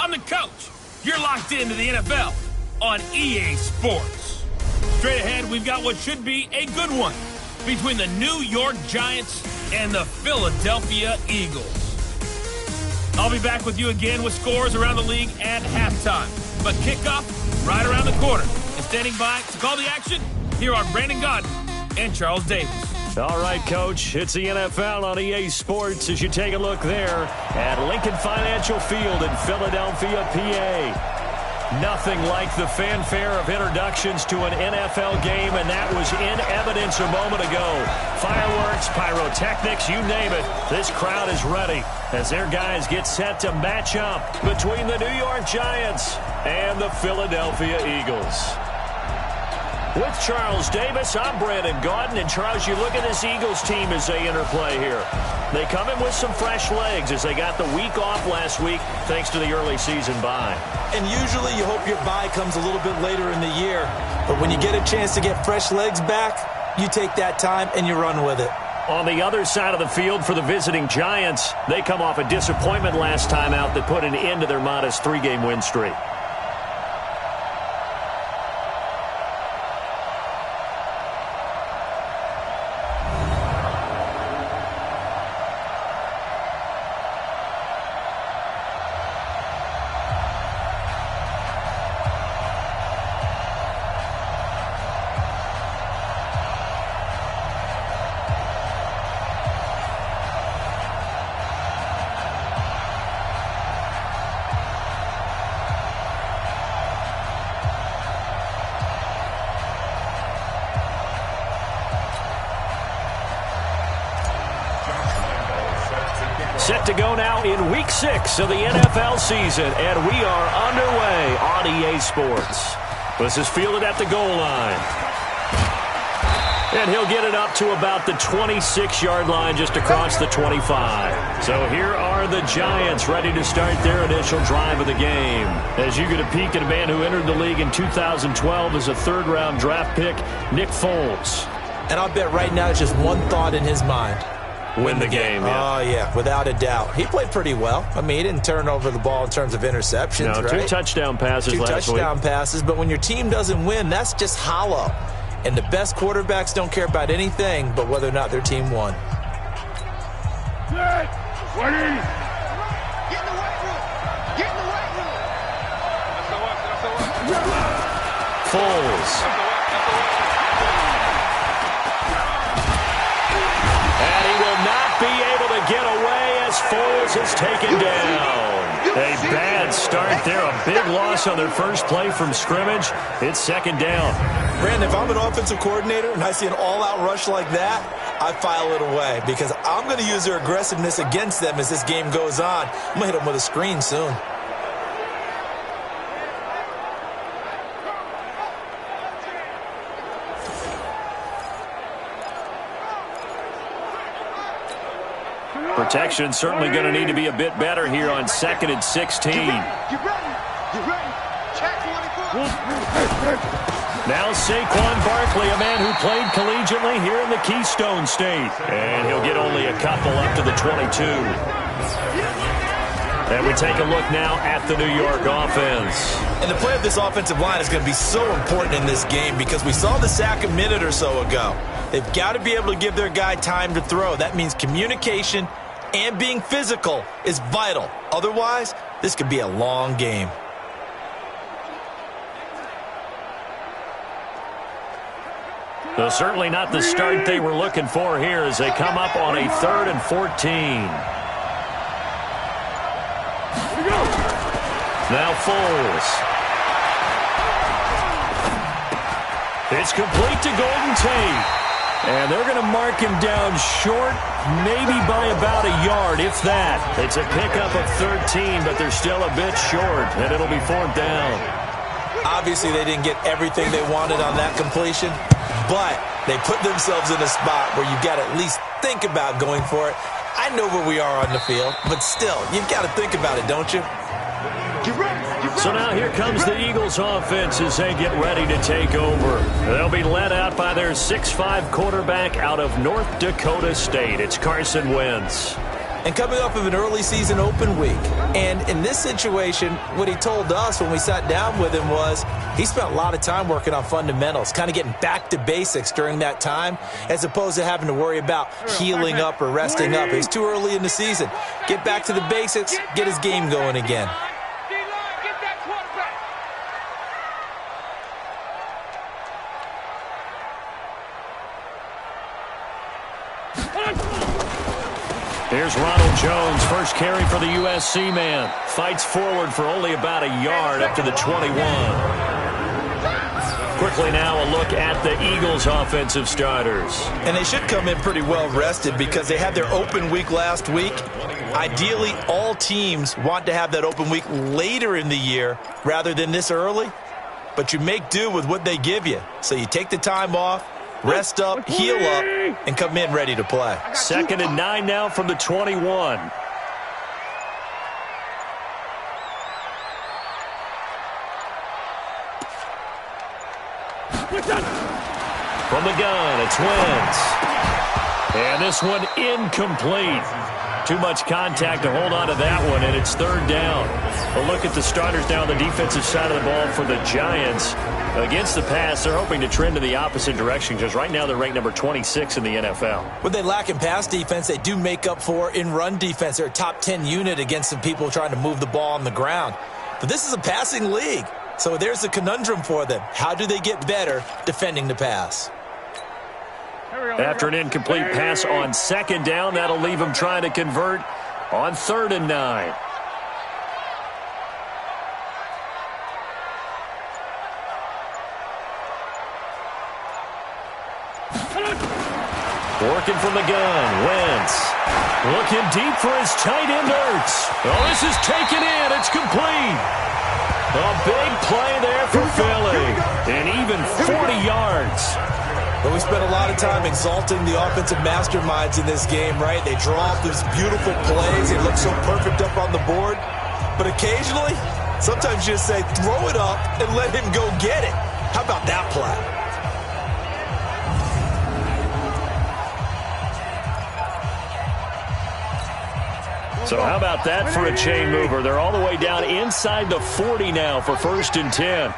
I'm the coach. You're locked into the NFL on EA Sports. Straight ahead, we've got what should be a good one between the New York Giants and the Philadelphia Eagles. I'll be back with you again with scores around the league at halftime. But kickoff right around the corner. And standing by to call the action, here are Brandon Gaudin and Charles Davis. All right, Coach, it's the NFL on EA Sports as you take a look there at Lincoln Financial Field in Philadelphia, PA. Nothing like the fanfare of introductions to an NFL game, and that was in evidence a moment ago. Fireworks, pyrotechnics, you name it. This crowd is ready as their guys get set to match up between the New York Giants and the Philadelphia Eagles. With Charles Davis, I'm Brandon Gaudin. And Charles, you look at this Eagles team as they interplay here. They come in with some fresh legs as they got the week off last week thanks to the early season bye. And usually you hope your bye comes a little bit later in the year. But when you get a chance to get fresh legs back, you take that time and you run with it. On the other side of the field for the visiting Giants, they come off a disappointment last time out that put an end to their modest 3-game win streak. Set to go now in Week 6 of the NFL season, and we are underway on EA Sports. This is fielded at the goal line. And he'll get it up to about the 26-yard line just across the 25. So here are the Giants ready to start their initial drive of the game. As you get a peek at a man who entered the league in 2012 as a third-round draft pick, Nick Foles. And I'll bet right now it's just one thought in his mind. Win the game. Yeah. Oh, yeah, without a doubt. He played pretty well. I mean, he didn't turn over the ball in terms of interceptions, right? 2 touchdown passes last week. 2 touchdown passes, but when your team doesn't win, that's just hollow. And the best quarterbacks don't care about anything but whether or not their team won. Get in the weight room. Get in the weight room. Foles. And he will not be able to get away as Foles is taken down. A bad start there. A big loss on their first play from scrimmage. It's second down. Brandon, if I'm an offensive coordinator and I see an all-out rush like that, I file it away because I'm going to use their aggressiveness against them as this game goes on. I'm going to hit them with a screen soon. Protection certainly going to need to be a bit better here on 2nd and 16. Get ready. Check 24. Now Saquon Barkley, a man who played collegiately here in the Keystone State. And he'll get only a couple up to the 22. And we take a look now at the New York offense. And the play of this offensive line is going to be so important in this game because we saw the sack a minute or so ago. They've got to be able to give their guy time to throw. That means communication and being physical is vital. Otherwise, this could be a long game. So certainly not the start they were looking for here as they come up on a 3rd and 14. Now Foles. It's complete to Golden Tate. And they're going to mark him down short, maybe by about a yard, if that. It's a pickup of 13, but they're still a bit short, and it'll be 4th down. Obviously, they didn't get everything they wanted on that completion, but they put themselves in a spot where you've got to at least think about going for it. I know where we are on the field, but still, you've got to think about it, don't you? So now here comes the Eagles offense as they get ready to take over. They'll be led out by their 6'5" quarterback out of North Dakota State. It's Carson Wentz. and coming off of an early season open week. And in this situation, what he told us when we sat down with him was he spent a lot of time working on fundamentals, kind of getting back to basics during that time, as opposed to having to worry about healing up or resting up. It's too early in the season. Get back to the basics, get his game going again. Here's Ronald Jones, first carry for the USC man. Fights forward for only about a yard up to the 21. Quickly now a look at the Eagles' offensive starters. And they should come in pretty well rested because they had their open week last week. Ideally, all teams want to have that open week later in the year rather than this early. But you make do with what they give you. So you take the time off, rest up, heal up, and come in ready to play. 2nd and 9 now from the 21. From the gun, it's Wentz. And this one incomplete. Too much contact to hold on to that one, and it's 3rd down. A look at the starters now on the defensive side of the ball for the Giants. Against the pass, they're hoping to trend in the opposite direction because right now they're ranked number 26 in the NFL. What they lack in pass defense, they do make up for in run defense. They're a top 10 unit against some people trying to move the ball on the ground. But this is a passing league, so there's a conundrum for them. How do they get better defending the pass? After an incomplete pass on 2nd down, that'll leave them trying to convert on 3rd and 9. Working from the gun, Wentz. Looking deep for his tight end, Ertz. Oh, this is taken in. It's complete. A big play there for Philly. And even 40 yards. But we spent a lot of time exalting the offensive masterminds in this game, right? They draw up these beautiful plays. They look so perfect up on the board. But occasionally, sometimes you just say, throw it up and let him go get it. How about that play? So how about that for a chain mover? They're all the way down inside the 40 now for 1st and 10.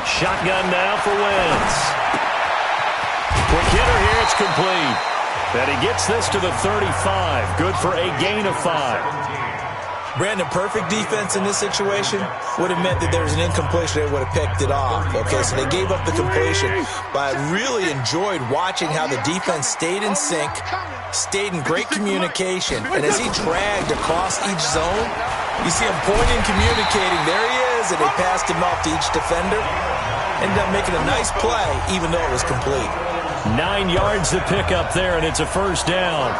Shotgun now for Wentz. Quick hitter here, it's complete. And he gets this to the 35. Good for a gain of 5. Brandon, perfect defense in this situation would have meant that there was an incompletion. They would have picked it off. Okay, so they gave up the completion. But I really enjoyed watching how the defense stayed in sync, stayed in great communication. And as he dragged across each zone, you see him pointing, communicating. There he is, and they passed him off to each defender. Ended up making a nice play, even though it was complete. 9 yards to pick up there, and it's a 1st down.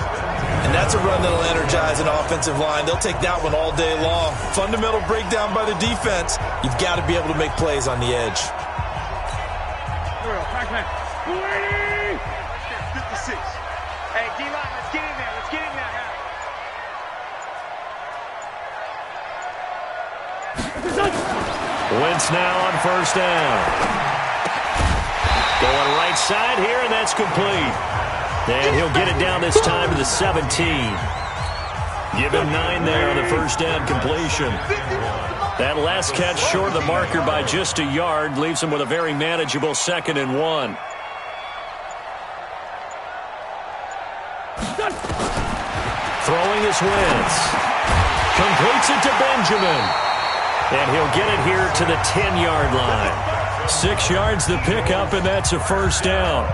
And that's a run that'll energize an offensive line. They'll take that one all day long. Fundamental breakdown by the defense. You've got to be able to make plays on the edge. 56. Hey, D-line, let's get in there. Let's get in there. Wentz now on 1st down. Going right side here, and that's complete. And he'll get it down this time to the 17. Give him 9 there on the 1st down completion. That last catch short of the marker by just a yard leaves him with a very manageable 2nd and 1. Throwing is Wentz. Completes it to Benjamin. And he'll get it here to the 10-yard line. 6 yards the pickup, and that's a 1st down.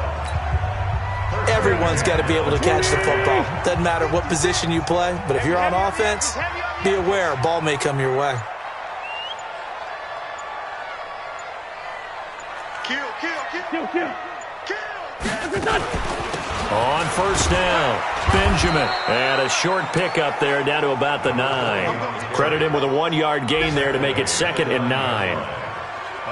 Everyone's got to be able to catch the football. Doesn't matter what position you play, but if you're on offense, be aware a ball may come your way. On 1st down, Benjamin. And a short pickup there down to about the 9. Credit him with a 1-yard gain there to make it 2nd and 9.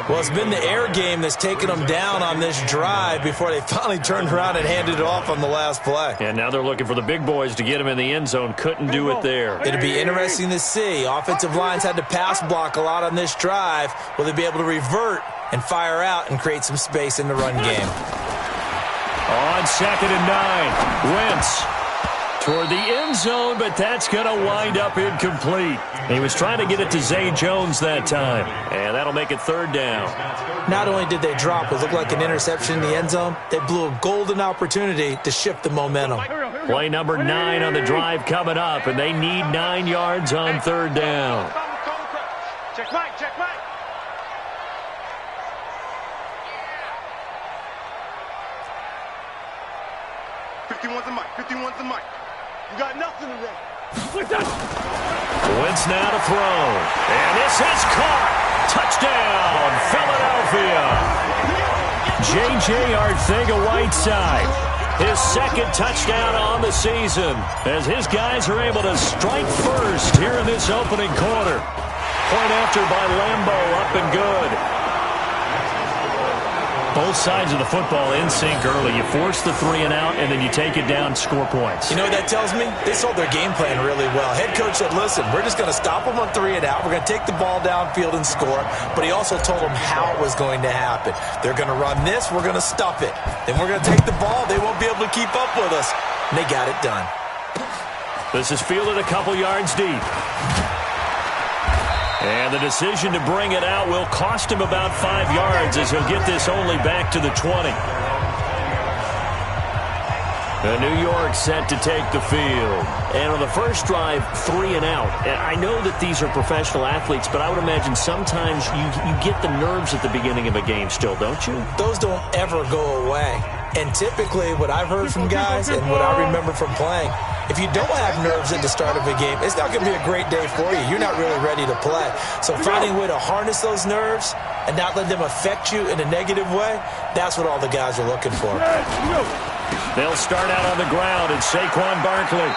Well, it's been the air game that's taken them down on this drive before they finally turned around and handed it off on the last play. And now they're looking for the big boys to get him in the end zone. Couldn't do it there. It'll be interesting to see. Offensive lines had to pass block a lot on this drive. Will they be able to revert and fire out and create some space in the run game? On 2nd and 9, Wentz toward the end zone, but that's going to wind up incomplete. He was trying to get it to Zay Jones that time, and that'll make it 3rd down. Not only did they drop what looked like an interception in the end zone, they blew a golden opportunity to shift the momentum. Play number 9 on the drive coming up, and they need 9 yards on 3rd down. Check Mike, check Mike. $51's the mic. You got nothing to run. Wentz now to throw. And this is caught. Touchdown, Philadelphia. J.J. Arcega-Whiteside. His 2nd touchdown on the season as his guys are able to strike first here in this opening quarter. Point after by Lambo, up and good. Both sides of the football in sync early. You force the 3 and out, and then you take it down, score points. You know what that tells me? They sold their game plan really well. Head coach said, listen, we're just going to stop them on 3 and out. We're going to take the ball downfield and score. But he also told them how it was going to happen. They're going to run this. We're going to stuff it. Then we're going to take the ball. They won't be able to keep up with us. And they got it done. This is fielded a couple yards deep. And the decision to bring it out will cost him about 5 yards as he'll get this only back to the 20. New York set to take the field. And on the first drive, 3 and out. And I know that these are professional athletes, but I would imagine sometimes you get the nerves at the beginning of a game still, don't you? Those don't ever go away. And typically what I've heard from guys and what I remember from playing, if you don't have nerves at the start of a game, it's not going to be a great day for you. You're not really ready to play. So finding a way to harness those nerves and not let them affect you in a negative way, that's what all the guys are looking for. They'll start out on the ground, and Saquon Barkley.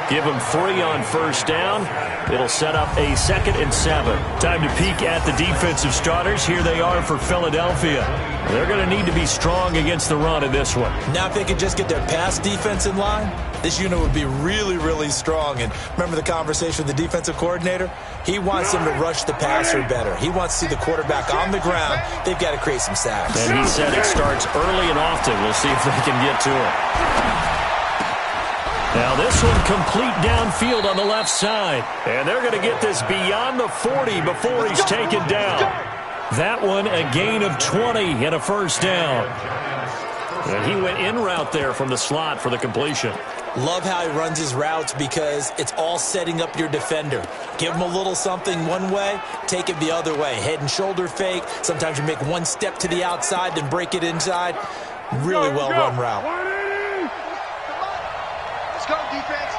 Give them 3 on first down. It'll set up a 2nd and 7. Time to peek at the defensive starters. Here they are for Philadelphia. They're going to need to be strong against the run in this one. Now if they could just get their pass defense in line, this unit would be really, really strong. And remember the conversation with the defensive coordinator? He wants them to rush the passer better. He wants to see the quarterback on the ground. They've got to create some sacks. And he said it starts early and often. We'll see if they can get to it. Now this one complete downfield on the left side. And they're going to get this beyond the 40 before he's taken down. That one a gain of 20 and a first down. And he went in route there from the slot for the completion. Love how he runs his routes because it's all setting up your defender. Give him a little something one way, take it the other way. Head and shoulder fake. Sometimes you make one step to the outside, then break it inside. Really well run route. Let's go, defense.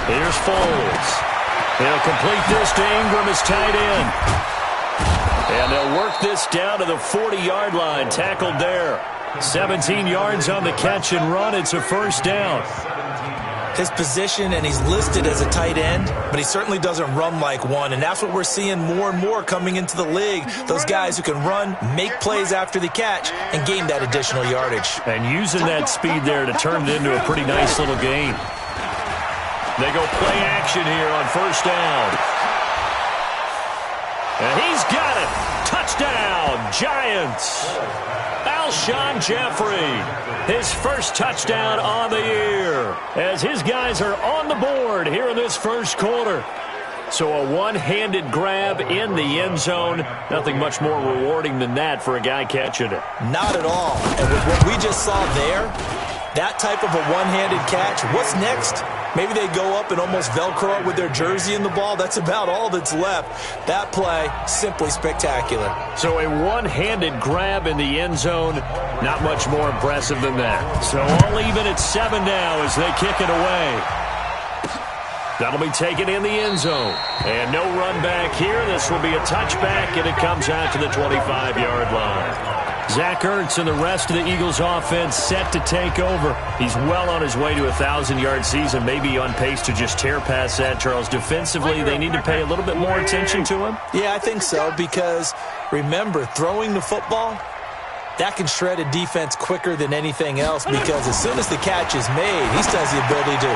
Here's Foles. They'll complete this to Ingram as tight end. And they'll work this down to the 40-yard line. Tackled there. 17 yards on the catch and run. It's a first down. His position, and he's listed as a tight end, but he certainly doesn't run like one, and that's what we're seeing more and more coming into the league. Those guys who can run, make plays after the catch, and gain that additional yardage. And using that speed there to turn it into a pretty nice little gain. They go play action here on first down. And he's got it. Touchdown, Giants. Alshon Jeffrey, his first touchdown on the year, as his guys are on the board here in this first quarter. So a one-handed grab in the end zone. Nothing much more rewarding than that for a guy catching it. Not at all. And with what we just saw there, that type of a one-handed catch, what's next? Maybe they go up and almost Velcro it with their jersey in the ball. That's about all that's left. That play, simply spectacular. So a one-handed grab in the end zone, not much more impressive than that. So all even at 7 now as they kick it away. That'll be taken in the end zone. And no run back here. This will be a touchback, and it comes out to the 25-yard line. Zach Ertz and the rest of the Eagles offense set to take over. He's well on his way to a 1,000-yard season, maybe on pace to just tear past that, Charles. Defensively, they need to pay a little bit more attention to him? Yeah, I think so, because remember, throwing the football, that can shred a defense quicker than anything else, because as soon as the catch is made, he still has the ability to,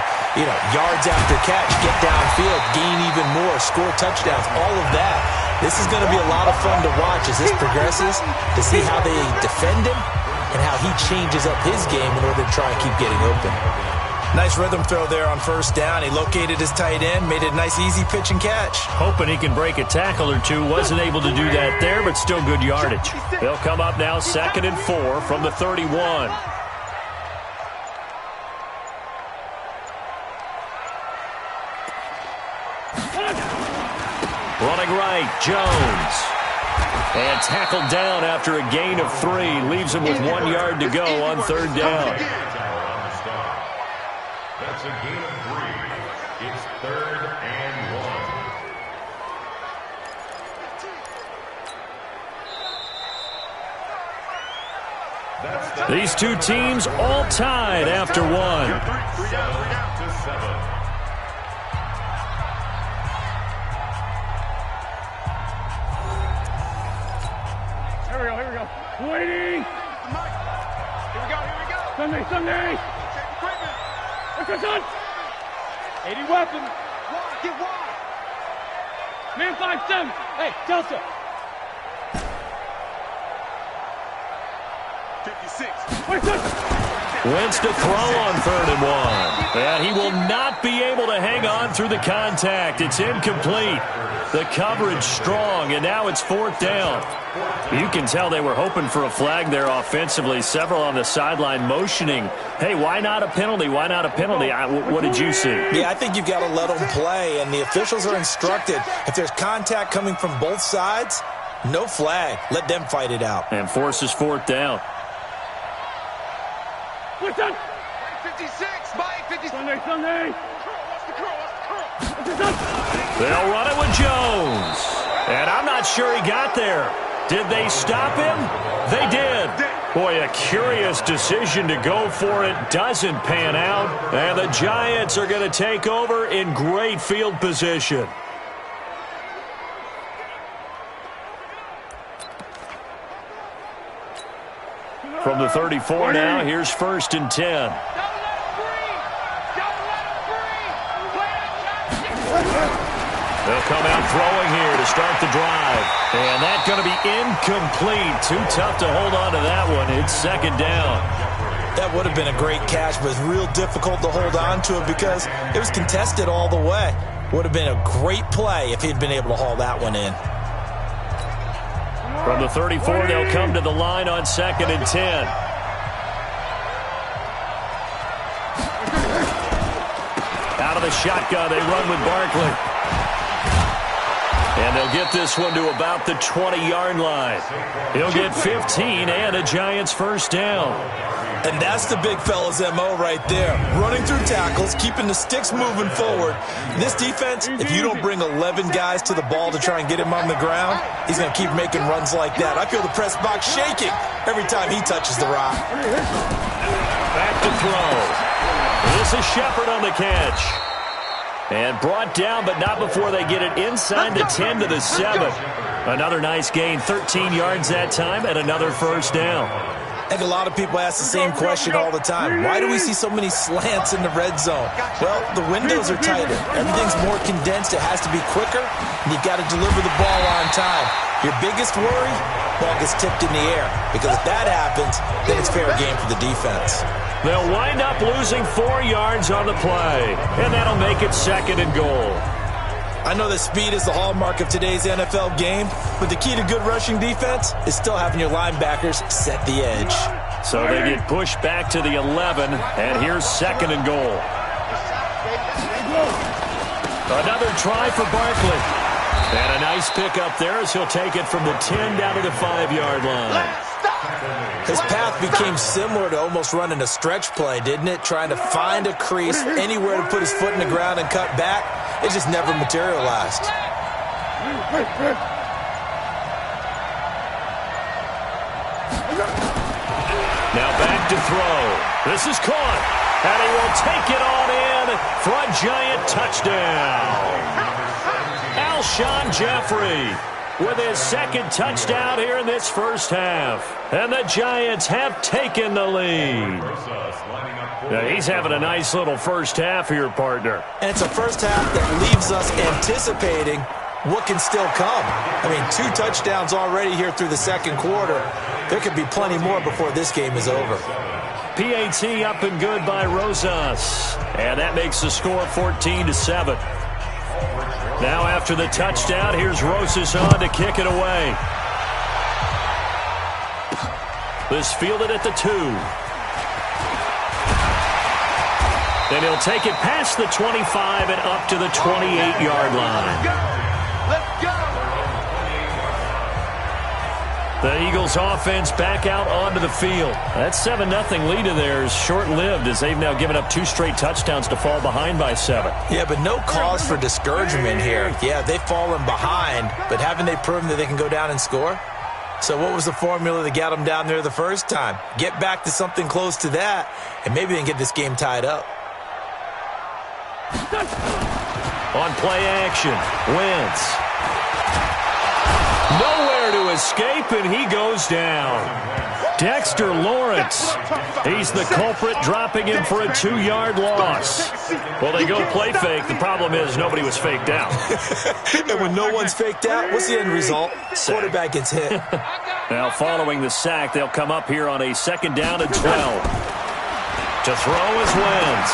yards after catch, get downfield, gain even more, score touchdowns, all of that. This is going to be a lot of fun to watch as this progresses, to see how they defend him and how he changes up his game in order to try and keep getting open. Nice rhythm throw there on first down. He located his tight end, made it a nice easy pitch and catch. Hoping he can break a tackle or two. Wasn't able to do that there, but still good yardage. They'll come up now 2nd and 4 from the 31. Running right, Jones. And tackled down after a gain of 3. Leaves him with 1 yard to go on 3rd down. That's a gain of 3. It's 3rd and 1. These two teams all tied after 1. 7-7. Here we go. Waiting. Here we go. Sunday. What's your son? 80 weapon. Get wide. Man 5-7. Hey, Delta. 56. Wait, son. Wentz to throw on 3rd and 1. And he will not be able to hang on through the contact. It's incomplete. The coverage strong, and now it's 4th down. You can tell they were hoping for a flag there offensively. Several on the sideline motioning, hey, why not a penalty? Why not a penalty? What did you see? Yeah, I think you've got to let them play, and the officials are instructed, if there's contact coming from both sides, no flag. Let them fight it out. And forces 4th down. What's that? 56. By 56. Sunday. What's the curl? What's your son? They'll run it with Jones. And I'm not sure he got there. Did they stop him? They did. Boy, a curious decision to go for it. Doesn't pan out. And the Giants are going to take over in great field position. From the 34 now, here's 1st and 10. Don't let him free. They'll come out throwing here to start the drive. And that's going to be incomplete. Too tough to hold on to that one. It's 2nd down. That would have been a great catch, but it's real difficult to hold on to it because it was contested all the way. Would have been a great play if he'd been able to haul that one in. From the 34, they'll come to the line on 2nd and 10. Out of the shotgun, they run with Barkley. And they'll get this one to about the 20-yard line. He'll get 15 and a Giants 1st down. And that's the big fella's MO right there. Running through tackles, keeping the sticks moving forward. This defense, if you don't bring 11 guys to the ball to try and get him on the ground, he's going to keep making runs like that. I feel the press box shaking every time he touches the rock. Back to throw. This is Shepard on the catch. And brought down, but not before they get it inside the 10 to the 7. Another nice gain, 13 yards that time, and another 1st down. And a lot of people ask the same question all the time. Why do we see so many slants in the red zone? Well, the windows are tighter. Everything's more condensed. It has to be quicker, and you've got to deliver the ball on time. Your biggest worry, ball gets tipped in the air. Because if that happens, then it's fair game for the defense. They'll wind up losing 4 yards on the play, and that'll make it 2nd and goal. I know that speed is the hallmark of today's NFL game, but the key to good rushing defense is still having your linebackers set the edge. So they get pushed back to the 11, and here's 2nd and goal. Another try for Barkley. And a nice pickup there as he'll take it from the 10 down to the 5-yard line. His path became similar to almost running a stretch play, didn't it? Trying to find a crease, anywhere to put his foot in the ground and cut back. It just never materialized. to throw. This is caught. And he will take it on in for a Giant touchdown. Alshon Jeffrey with his second touchdown here in this first half. And the Giants have taken the lead. Now, he's having a nice little first half here, partner. And it's a first half that leaves us anticipating what can still come. I mean, 2 touchdowns already here through the second quarter. There could be plenty more before this game is over. PAT up and good by Rosas. And that makes the score 14-7. Now after the touchdown, here's Rosas on to kick it away. This fielded at the 2. Then he'll take it past the 25 and up to the 28-yard line. Let's go! The Eagles offense back out onto the field. That 7-0 lead of theirs short-lived as they've now given up 2 straight touchdowns to fall behind by 7. Yeah, but no cause for discouragement here. Yeah, they've fallen behind, but haven't they proven that they can go down and score? So what was the formula that got them down there the first time? Get back to something close to that, and maybe they can get this game tied up. On play action, Wentz. Nowhere to escape, and he goes down. Dexter Lawrence. He's the culprit, dropping him for a 2-yard loss. Well, they go play fake. The problem is nobody was faked out. And when no one's faked out, what's the end result? Quarterback gets hit. Now, following the sack, they'll come up here on a 2nd down and 12. To throw is Wentz.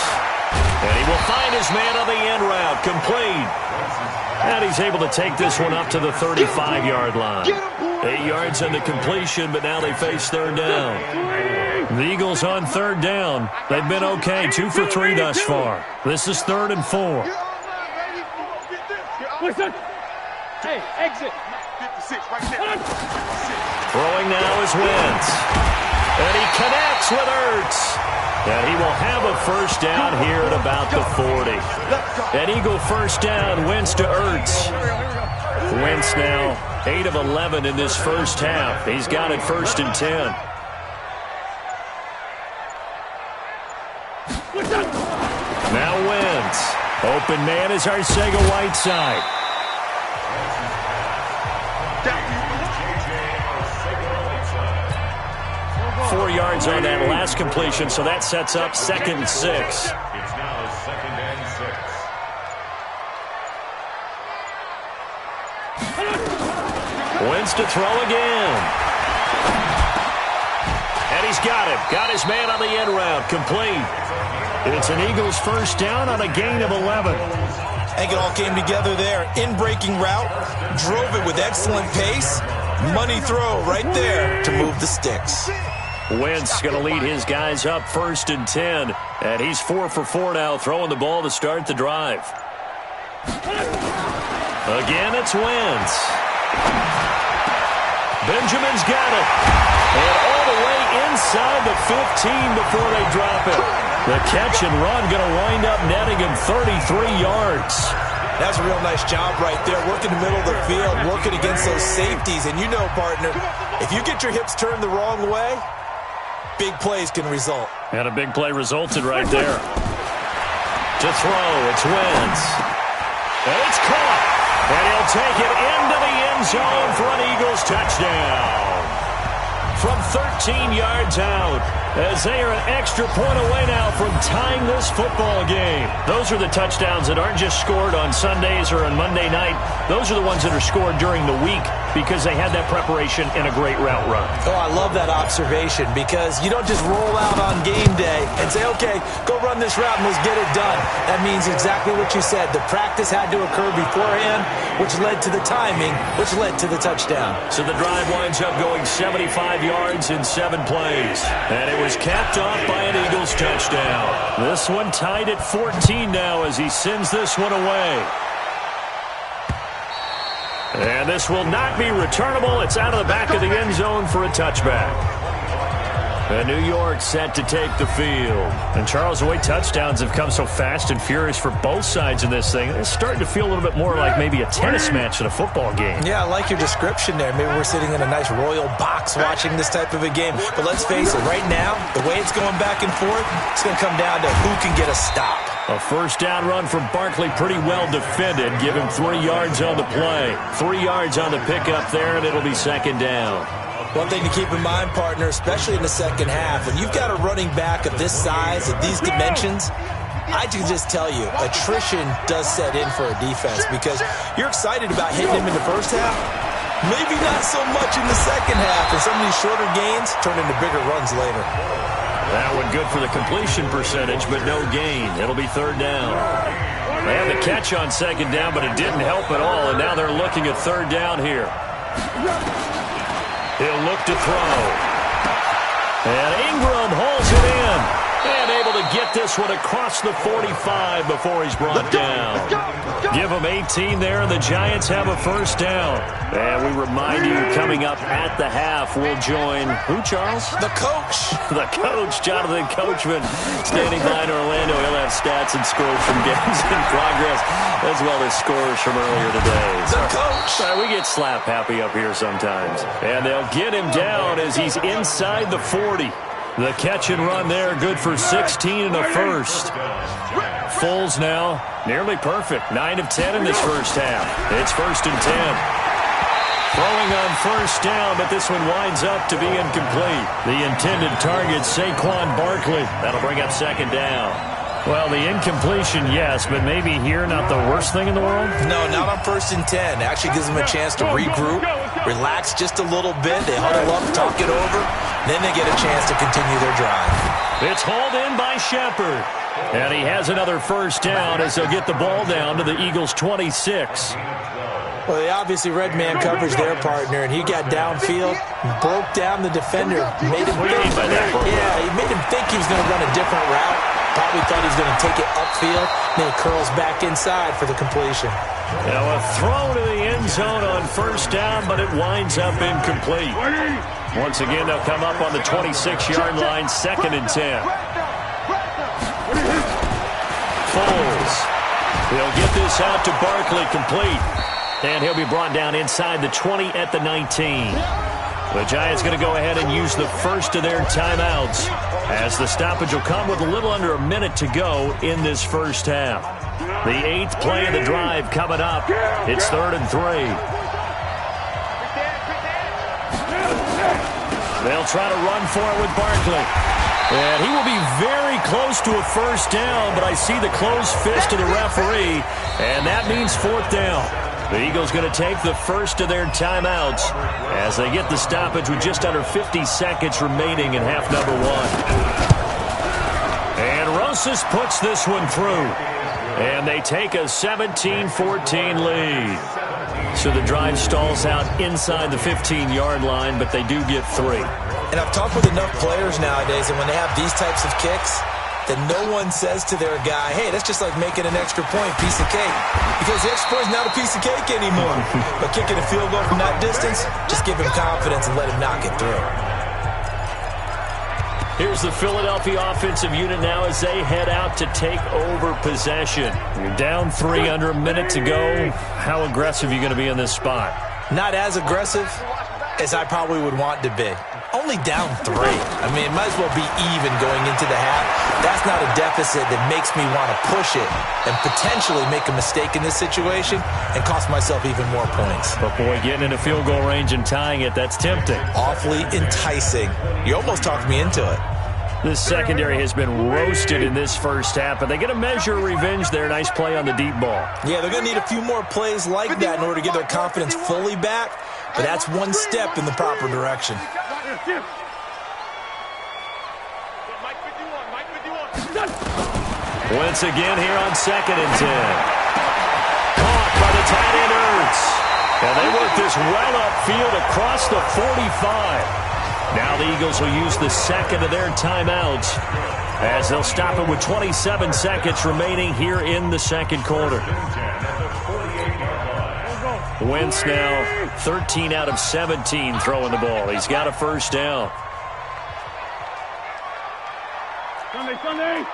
And he will find his man on the end route, complete. And he's able to take this one up to the 35-yard line. 8 yards on the completion, but now they face 3rd down. The Eagles on 3rd down. They've been okay, 2 for 3 thus far. This is 3rd and 4. Listen. Hey, exit. 56 right there. Throwing now is Wentz. And he connects with Ertz. And he will have a first down here at about the 40. An Eagle first down, Wentz to Ertz. Wentz now 8 of 11 in this first half. He's got it 1st and 10. Now Wentz. Open man is Arcega-Whiteside. 4 yards on that last completion, so that sets up 2nd and 6. It's now 2nd and 6. Wentz to throw again. And he's got him. Got his man on the end route. Complete. It's an Eagles first down on a gain of 11. I think it all came together there. In-breaking route. Drove it with excellent pace. Money throw right there to move the sticks. Wentz going to lead his guys up 1st and 10. And he's 4 for 4 now, throwing the ball to start the drive. Again, it's Wentz. Benjamin's got it. And all the way inside the 15 before they drop it. The catch and run going to wind up netting him 33 yards. That's a real nice job right there, working the middle of the field, working against those safeties. And you know, partner, if you get your hips turned the wrong way, big plays can result. And a big play resulted right there. To throw, it's Wentz. And it's caught. And he'll take it into the end zone for an Eagles touchdown. From 13 yards out, as they are an extra point away now from tying this football game. Those are the touchdowns that aren't just scored on Sundays or on Monday night. Those are the ones that are scored during the week because they had that preparation and a great route run. Oh, I love that observation because you don't just roll out on game day and say, okay, go run this route and let's get it done. That means exactly what you said. The practice had to occur beforehand, which led to the timing, which led to the touchdown. So the drive winds up going 75 yards in 7 plays. And it was capped off by an Eagles touchdown. This one tied at 14 now as he sends this one away. And this will not be returnable. It's out of the back of the end zone for a touchback. And New York set to take the field. And Charles, the way touchdowns have come so fast and furious for both sides in this thing, it's starting to feel a little bit more like maybe a tennis match than a football game. Yeah, I like your description there. Maybe we're sitting in a nice royal box watching this type of a game. But let's face it, right now, the way it's going back and forth, it's going to come down to who can get a stop. A first down run from Barkley, pretty well defended. Give him 3 yards on the play. 3 yards on the pickup there, and it'll be second down. One thing to keep in mind, partner, especially in the second half, when you've got a running back of this size, of these dimensions, I can just tell you, attrition does set in for a defense because you're excited about hitting him in the first half. Maybe not so much in the second half, and some of these shorter gains turn into bigger runs later. That one good for the completion percentage, but no gain. It'll be third down. They had the catch on second down, but it didn't help at all, and now they're looking at third down here. He'll look to throw. And Ingram hauls it in. And able to get this one across the 45 before he's brought down. Give him 18 there, and the Giants have a first down. And we remind you, coming up at the half, we'll join who, Charles? The coach. The coach, Jonathan Coachman, standing by in Orlando. He'll have stats and scores from games in progress, as well as scores from earlier today. The coach. We get slap happy up here sometimes. And they'll get him down as he's inside the 40. The catch and run there, good for 16 and a first. Foles now, nearly perfect. 9 of 10 in this first half. It's 1st and 10. Throwing on first down, but this one winds up to be incomplete. The intended target, Saquon Barkley. That'll bring up second down. Well, the incompletion, yes, but maybe here not the worst thing in the world? No, not on 1st and 10. Actually gives them a chance to regroup, relax just a little bit. They huddle up, talk it over. Then they get a chance to continue their drive. It's hauled in by Shepard. And he has another first down as they'll get the ball down to the Eagles' 26. Well, they obviously read man coverage their partner, and he got downfield, broke down the defender, made him think. He made him think he was going to run a different route. Probably thought he was going to take it upfield. Then he curls back inside for the completion. Now a throw to the end zone on first down, but it winds up incomplete. Once again, they'll come up on the 26-yard line, 2nd and 10. Foles. He'll get this out to Barkley, complete. And he'll be brought down inside the 20 at the 19. The Giants going to go ahead and use the first of their timeouts, as the stoppage will come with a little under a minute to go in this first half. The 8th play of the drive coming up. It's 3rd and 3. They'll try to run for it with Barkley. And he will be very close to a first down, but I see the closed fist of the referee, and that means 4th down. The Eagles going to take the first of their timeouts as they get the stoppage with just under 50 seconds remaining in half number 1. And Rosas puts this one through. And they take a 17-14 lead. So the drive stalls out inside the 15-yard line, but they do get 3. And I've talked with enough players nowadays, and when they have these types of kicks, that no one says to their guy, hey, that's just like making an extra point, piece of cake. Because the extra point is not a piece of cake anymore. But kicking a field goal from that distance, just give him confidence and let him knock it through. Here's the Philadelphia offensive unit now as they head out to take over possession. You're down 3, under a minute to go. How aggressive are you going to be in this spot? Not as aggressive as I probably would want to be. Only down 3. I mean, it might as well be even going into the half. That's not a deficit that makes me want to push it and potentially make a mistake in this situation and cost myself even more points. But, boy, getting into field goal range and tying it, that's tempting. Awfully enticing. You almost talked me into it. This secondary has been roasted in this first half, but they get a measure of revenge there. Nice play on the deep ball. Yeah, they're going to need a few more plays like that in order to get their confidence fully back, but that's one step in the proper direction. Once again here on 2nd and 10. Caught by the tight end Ertz. And they work this well upfield across the 45. Now the Eagles will use the second of their timeouts as they'll stop it with 27 seconds remaining here in the second quarter. Wentz now 13 out of 17 throwing the ball. He's got a first down. Sunday, Sunday.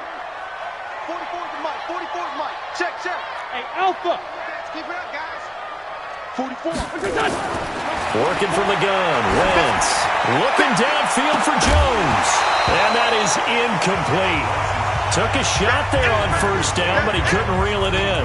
44's the mic. 44's mic. Check, check. Hey, Alpha. Keep it up, guys. 44. Working from the gun. Wentz looking downfield for Jones. And that is incomplete. Took a shot there on first down, but he couldn't reel it in.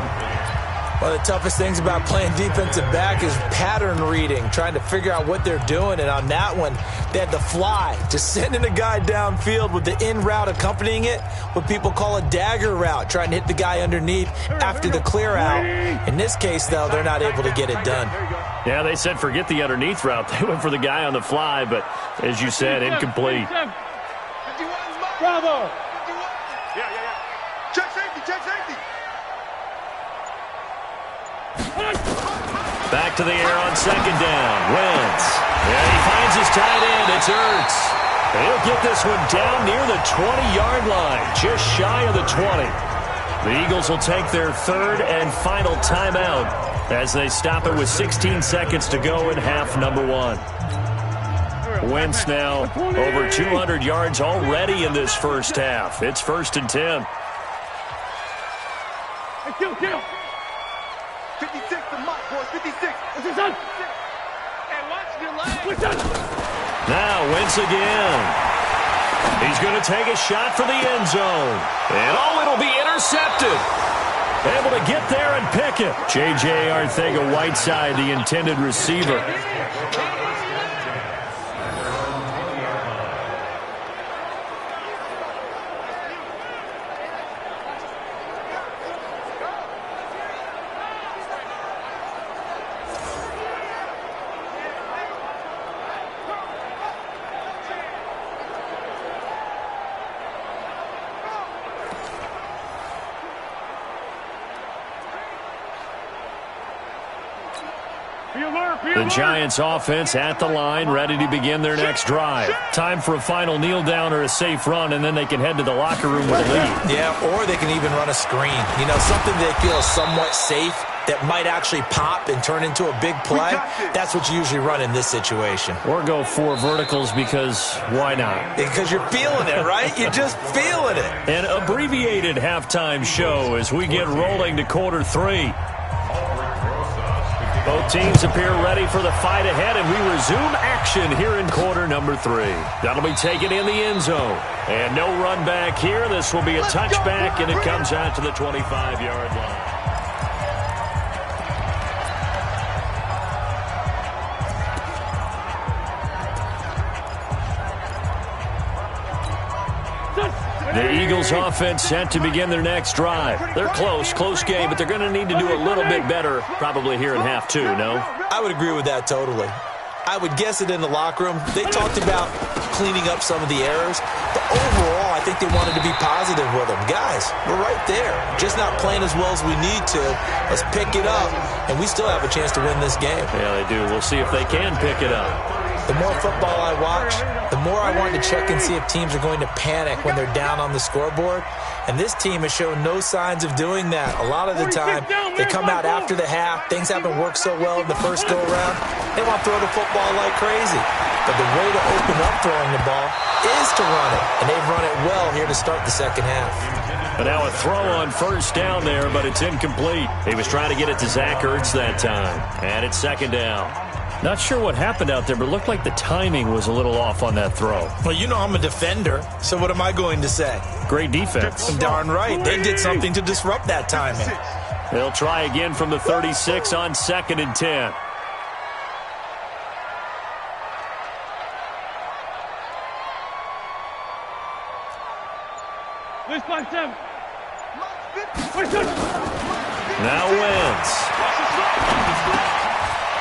One of the toughest things about playing defensive back is pattern reading, trying to figure out what they're doing. And on that one, they had to fly, just sending a guy downfield with the in route accompanying it, what people call a dagger route, trying to hit the guy underneath after the clear out. In this case, though, they're not able to get it done. Yeah, they said forget the underneath route. They went for the guy on the fly, but as you said, incomplete. Bravo. Check safety, check safety. Back to the air on second down. Wentz. And he finds his tight end. It's Ertz. He'll get this one down near the 20-yard line, just shy of the 20. The Eagles will take their third and final timeout as they stop it with 16 seconds to go in half number one. Wentz now over 200 yards already in this first half. It's 1st and 10. Hey, kill. 56 the mic, boys. 56. What's this on? Hey, watch your legs. What's that? Now Wentz again. He's going to take a shot for the end zone. And it'll be intercepted. Able to get there and pick it. J.J. Arcega-Whiteside, the intended receiver. The Giants offense at the line, ready to begin their next drive. Time for a final kneel down or a safe run, and then they can head to the locker room with a lead. Yeah, or they can even run a screen. You know, something they feel is somewhat safe that might actually pop and turn into a big play. That's what you usually run in this situation. Or go 4 verticals because why not? Because you're feeling it, right? You're just feeling it. An abbreviated halftime show as we get rolling to quarter 3. Both teams appear ready for the fight ahead, and we resume action here in quarter number 3. That'll be taken in the end zone. And no run back here. This will be a touchback, and it comes out to the 25-yard line. The Eagles offense set to begin their next drive. They're close game, but they're going to need to do a little bit better probably here in half 2, no? I would agree with that totally. I would guess it in the locker room. They talked about cleaning up some of the errors, but overall I think they wanted to be positive with them. Guys, we're right there. Just not playing as well as we need to. Let's pick it up, and we still have a chance to win this game. Yeah, they do. We'll see if they can pick it up. The more football I watch, the more I want to check and see if teams are going to panic when they're down on the scoreboard. And this team has shown no signs of doing that. A lot of the time, they come out after the half. Things haven't worked so well in the first go-around. They want to throw the football like crazy. But the way to open up throwing the ball is to run it. And they've run it well here to start the second half. But now a throw on first down there, but it's incomplete. He was trying to get it to Zach Ertz that time. And it's second down. Not sure what happened out there, but it looked like the timing was a little off on that throw. Well, you know I'm a defender, so what am I going to say? Great defense. Darn right. They did something to disrupt that timing. They'll try again from the 36 on 2nd and 10. This by 7. Now Wentz.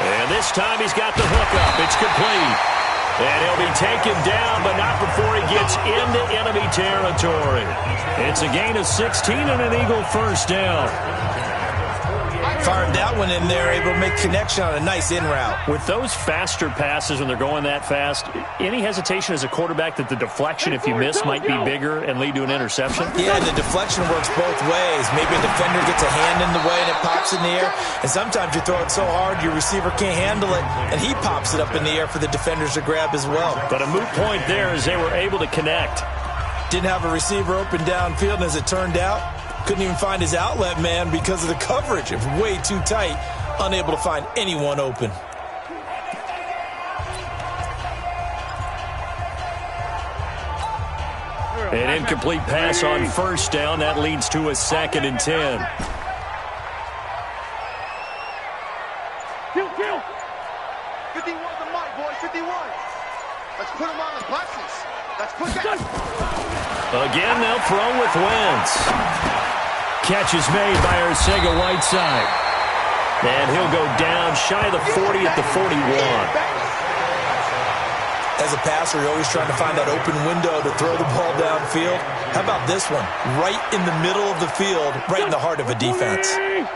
And this time he's got the hook up. It's complete. And he'll be taken down, but not before he gets into enemy territory. It's a gain of 16 and an Eagle first down. Fired that one in there, able to make connection on a nice in route. With those faster passes when they're going that fast, any hesitation as a quarterback that the deflection, if you miss, might be bigger and lead to an interception? Yeah, the deflection works both ways. Maybe a defender gets a hand in the way and it pops in the air. And sometimes you throw it so hard your receiver can't handle it, and he pops it up in the air for the defenders to grab as well. But a moot point there as they were able to connect. Didn't have a receiver open downfield, and as it turned out, couldn't even find his outlet man because of the coverage. It was way too tight, unable to find anyone open. An incomplete pass on first down. That leads to a 2nd and 10. Kill, kill. 51 the mic, boys, 51. Let's put him on the buses. Let's put that. Again, they'll throw with Wentz. Catch is made by Arcega-Whiteside. And he'll go down shy of the 40 at the 41. As a passer, you're always trying to find that open window to throw the ball downfield. How about this one? Right in the middle of the field, right in the heart of a defense.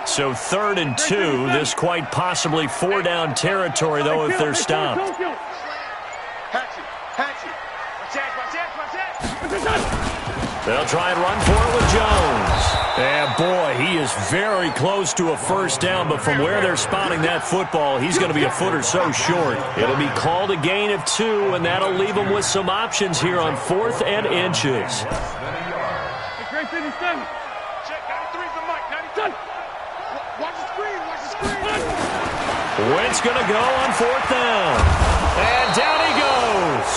So 3rd and 2. This quite possibly 4-down territory, though, if they're stopped. They'll try and run for it with Jones. And, boy, he is very close to a first down, but from where they're spotting that football, he's going to be a foot or so short. It'll be called a gain of 2, and that'll leave them with some options here on 4th and inches. Great 57. Check, 93's the mic, 93. Watch the screen, watch the screen. Wentz going to go on 4th down. And down he goes.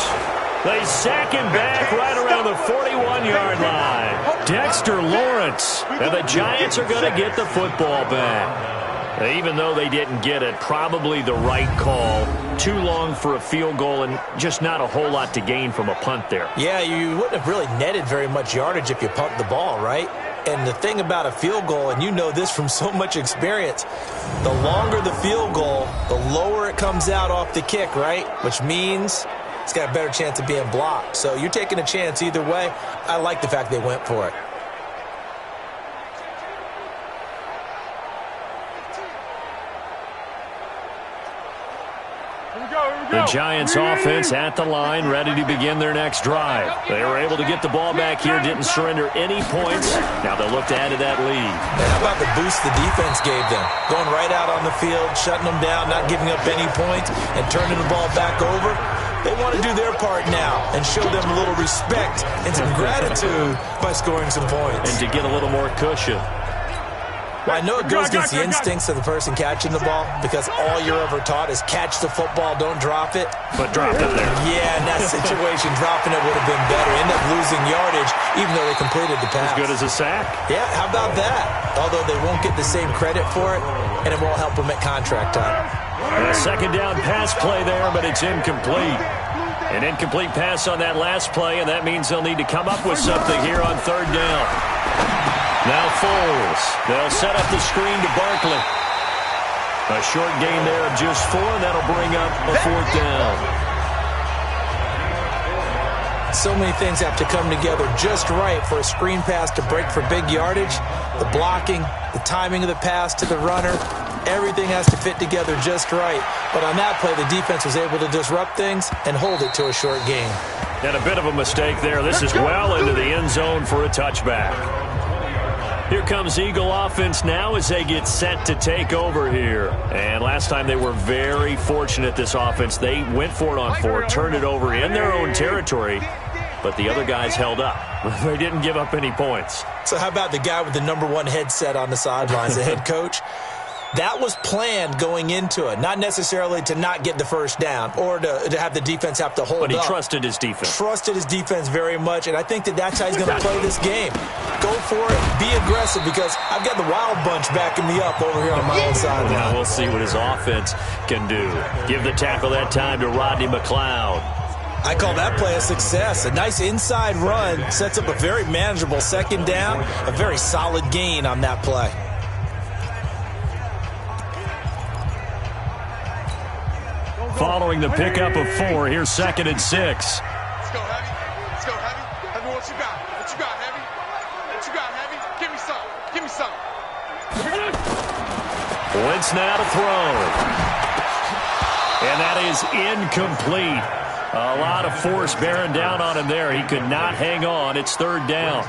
They sack him back right around the 41-yard line. Dexter Lawrence. And the Giants are going to get the football back. Even though they didn't get it, probably the right call. Too long for a field goal and just not a whole lot to gain from a punt there. Yeah, you wouldn't have really netted very much yardage if you pumped the ball, right? And the thing about a field goal, and you know this from so much experience, the longer the field goal, the lower it comes out off the kick, right? Which means it's got a better chance of being blocked. So you're taking a chance either way. I like the fact they went for it. The Giants offense at the line, ready to begin their next drive. They were able to get the ball back here, didn't surrender any points. Now they'll look to add to that lead. And how about the boost the defense gave them? Going right out on the field, shutting them down, not giving up any points, and turning the ball back over. They want to do their part now and show them a little respect and some gratitude by scoring some points. And to get a little more cushion. Well, I know it goes against the instincts of the person catching the ball because all you're ever taught is catch the football, don't drop it. But drop it there. Yeah, in that situation, dropping it would have been better. End up losing yardage even though they completed the pass. As good as a sack. Yeah, how about that? Although they won't get the same credit for it, and it won't help them at contract time. A 2nd down pass play there, but it's incomplete. An incomplete pass on that last play, and that means they'll need to come up with something here on 3rd down. Now Foles. They'll set up the screen to Barkley. A short gain there of just 4, and that'll bring up a 4th down. So many things have to come together just right for a screen pass to break for big yardage. The blocking, the timing of the pass to the runner, everything has to fit together just right. But on that play, the defense was able to disrupt things and hold it to a short gain. And a bit of a mistake there. This is well into the end zone for a touchback. Here comes Eagle offense now as they get set to take over here. And last time they were very fortunate, this offense. They went for it on 4, turned it over in their own territory, but the other guys held up. They didn't give up any points. So how about the guy with the #1 headset on the sidelines, the head coach? That was planned going into it, not necessarily to not get the first down or to have the defense have to hold up. But he trusted his defense. Trusted his defense very much, and I think that's how he's going to play this game. Go for it, be aggressive, because I've got the Wild Bunch backing me up over here on my own sideline. Now we'll see what his offense can do. Give the tackle that time to Rodney McLeod. I call that play a success. A nice inside run sets up a very manageable 2nd down, a very solid gain on that play. Following the pickup of 4, here's 2nd and 6. Let's go, Heavy. Let's go, Heavy. Heavy, what you got? What you got, Heavy? What you got, Heavy? Give me some. Give me some. Wentz now to throw. And that is incomplete. A lot of force bearing down on him there. He could not hang on. It's 3rd down.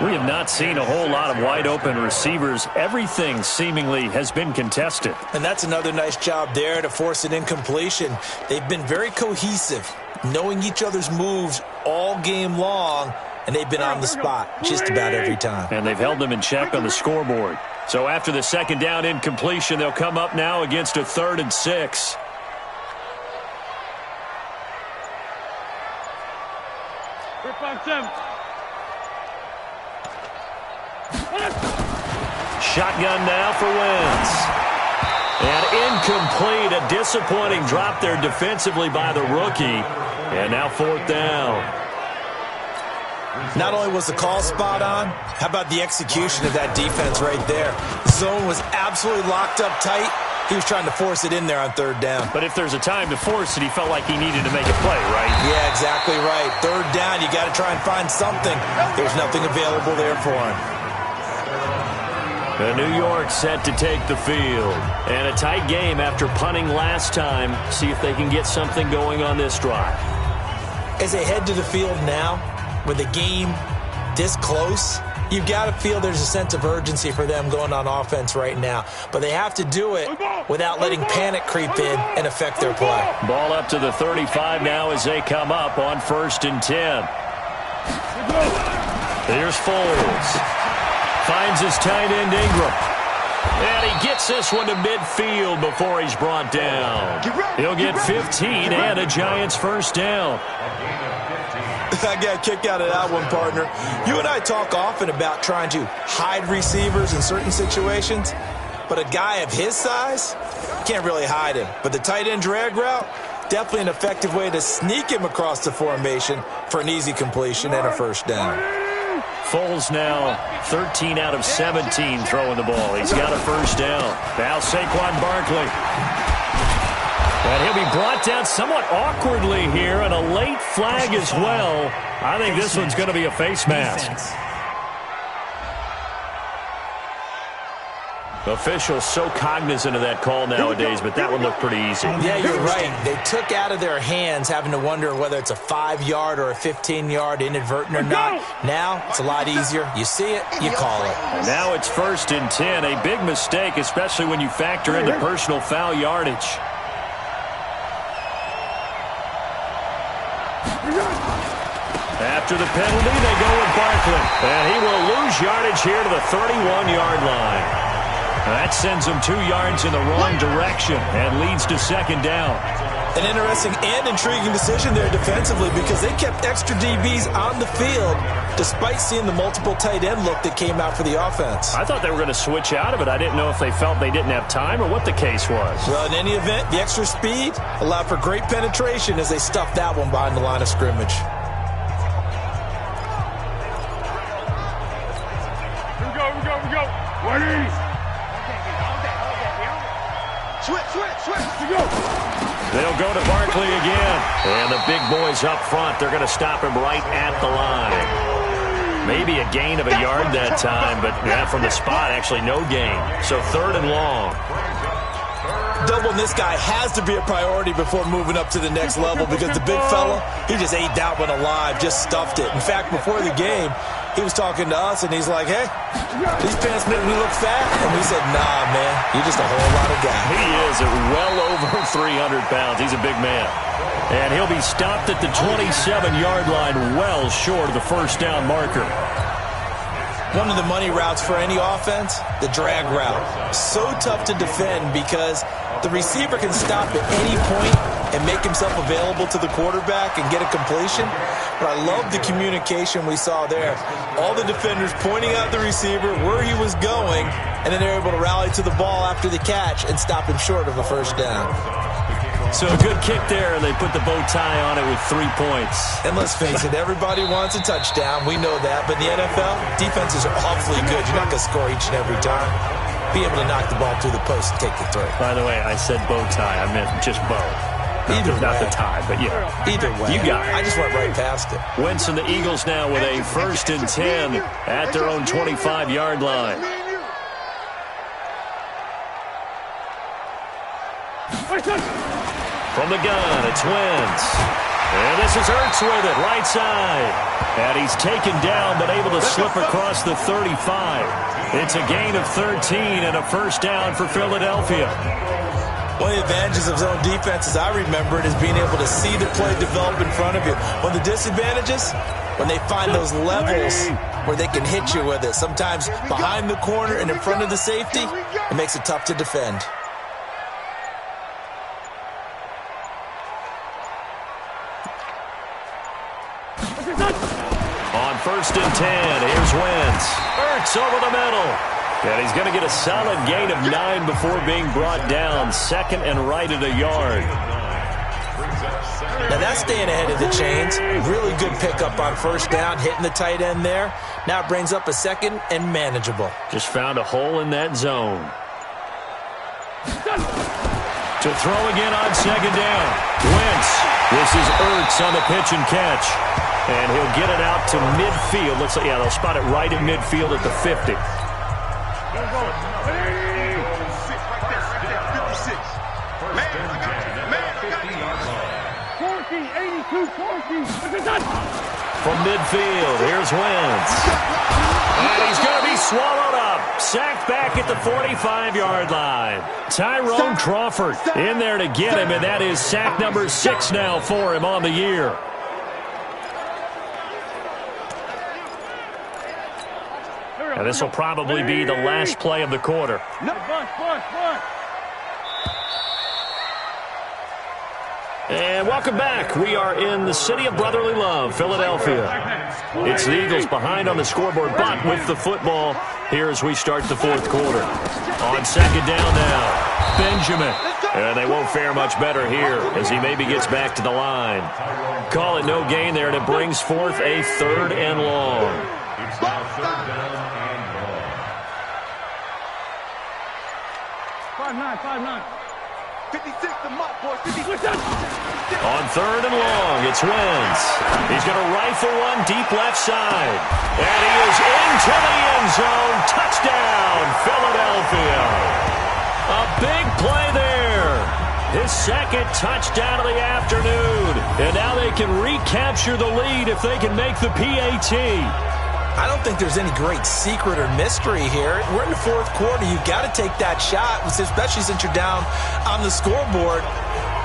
We have not seen a whole lot of wide open receivers. Everything seemingly has been contested. And that's another nice job there to force an incompletion. They've been very cohesive, knowing each other's moves all game long, and they've been on the spot just about every time. And they've held them in check on the scoreboard. So after the second down incompletion, they'll come up now against a 3rd and 6. Shotgun now for Wentz. And incomplete. A disappointing drop there defensively by the rookie. And now 4th down. Not only was the call spot on, how about the execution of that defense right there? The zone was absolutely locked up tight. He was trying to force it in there on 3rd down. But if there's a time to force it, he felt like he needed to make a play, right? Yeah, exactly right. 3rd down, you got to try and find something. There's nothing available there for him. The New York set to take the field. And a tight game after punting last time. See if they can get something going on this drive. As they head to the field now, with the game this close, you've got to feel there's a sense of urgency for them going on offense right now. But they have to do it without letting panic creep in and affect their play. Ball up to the 35 now as they come up on 1st and 10. Here's Foles. Finds his tight end Ingram. And he gets this one to midfield before he's brought down. He'll get 15 and a Giants 1st down. I got a kick out of that one, partner. You and I talk often about trying to hide receivers in certain situations, but a guy of his size, can't really hide him. But the tight end drag route, definitely an effective way to sneak him across the formation for an easy completion and a 1st down. Foles now 13 out of 17 throwing the ball. He's got a 1st down. Now Saquon Barkley. And he'll be brought down somewhat awkwardly here, and a late flag as well. I think this one's going to be a face mask. Officials so cognizant of that call nowadays, but that one looked pretty easy. Yeah, you're right. They took out of their hands having to wonder whether it's a 5-yard or a 15-yard inadvertent or not. Now it's a lot easier. You see it, you call it. Now it's 1st and 10. A big mistake, especially when you factor in the personal foul yardage. After the penalty, they go with Barkley. And he will lose yardage here to the 31-yard line. That sends him 2 yards in the wrong direction and leads to 2nd down. An interesting and intriguing decision there defensively because they kept extra DBs on the field despite seeing the multiple tight end look that came out for the offense. I thought they were going to switch out of it. I didn't know if they felt they didn't have time or what the case was. Well, in any event, the extra speed allowed for great penetration as they stuffed that one behind the line of scrimmage. Here we go. Ready? Switch. They'll go to Barkley again. And the big boys up front, they're going to stop him right at the line. Maybe a gain of a yard that time, but yeah, from the spot, actually no gain. So 3rd and long. Doubling this guy has to be a priority before moving up to the next level because the big fella, he just ate that one alive, just stuffed it. In fact, before the game, he was talking to us, and he's like, hey, these pants make me look fat. And we said, nah, man, you're just a whole lot of guy. He is at well over 300 pounds. He's a big man. And he'll be stopped at the 27-yard line, well short of the 1st down marker. One of the money routes for any offense, the drag route. So tough to defend because the receiver can stop at any point and make himself available to the quarterback and get a completion. But I love the communication we saw there. All the defenders pointing out the receiver, where he was going, and then they're able to rally to the ball after the catch and stop him short of a 1st down. So a good kick there, and they put the bow tie on it with 3 points. And let's face it, everybody wants a touchdown. We know that. But in the NFL, defenses are awfully good. You're not going to score each and every time. Be able to knock the ball through the post and take the throw. By the way, I said bow tie. I meant just bow. Not the tie, but yeah. Either way. You got it. I just went right past it. Wentz and the Eagles now with a 1st and 10 at their own 25-yard line. From the gun, it's Wentz. And this is Ertz with it, right side. And he's taken down, but able to slip across the 35. It's a gain of 13 and a 1st down for Philadelphia. One of the advantages of zone defense, as I remember it, is being able to see the play develop in front of you. One of the disadvantages, when they find those levels where they can hit you with it. Sometimes behind the corner and in front of the safety, it makes it tough to defend. On 1st and 10, here's Wentz. Ertz over the middle. And he's going to get a solid gain of 9 before being brought down. 2nd and right at a yard. Now that's staying ahead of the chains. Really good pickup on 1st down, hitting the tight end there. Now it brings up a 2nd and manageable. Just found a hole in that zone. To throw again on 2nd down. Wentz. This is Ertz on the pitch and catch. And he'll get it out to midfield. Looks like, yeah, they'll spot it right at midfield at the 50. From midfield, here's Wentz. And he's going to be swallowed up. Sacked back at the 45-yard line. Tyrone Crawford in there to get him, and that is sack number 6 now for him on the year. And this will probably be the last play of the quarter. And welcome back. We are in the city of brotherly love, Philadelphia. It's the Eagles behind on the scoreboard, but with the football here as we start the 4th quarter. On 2nd down now, Benjamin. And they won't fare much better here as he maybe gets back to the line. Call it no gain there, and it brings forth a 3rd and long. It's now 3rd down and long. 5-9. 56, the mop, boys. 56. On 3rd and long, it's Wentz. He's going to rifle one deep left side. And he is into the end zone. Touchdown, Philadelphia. A big play there. His 2nd touchdown of the afternoon. And now they can recapture the lead if they can make the PAT. I don't think there's any great secret or mystery here. We're in the 4th quarter. You've got to take that shot, especially since you're down on the scoreboard.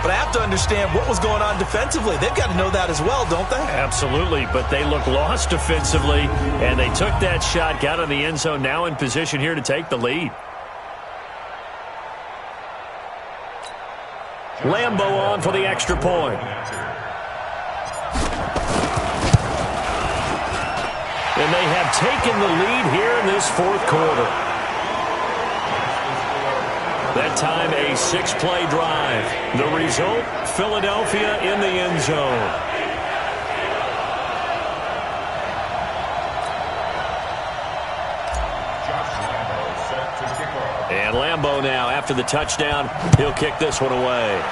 But I have to understand what was going on defensively. They've got to know that as well, don't they? Absolutely, but they look lost defensively, and they took that shot, got in the end zone, now in position here to take the lead. Lambo on for the extra point. And they have taken the lead here in this 4th quarter. That time a 6-play drive. The result, Philadelphia in the end zone. And Lambo now, after the touchdown, he'll kick this one away.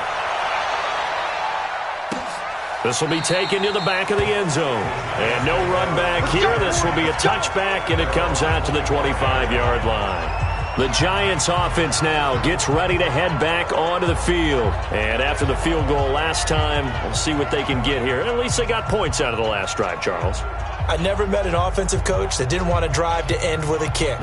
This will be taken to the back of the end zone. And no run back here. This will be a touchback, and it comes out to the 25-yard line. The Giants offense now gets ready to head back onto the field. And after the field goal last time, we'll see what they can get here. At least they got points out of the last drive, Charles. I never met an offensive coach that didn't want to drive to end with a kick.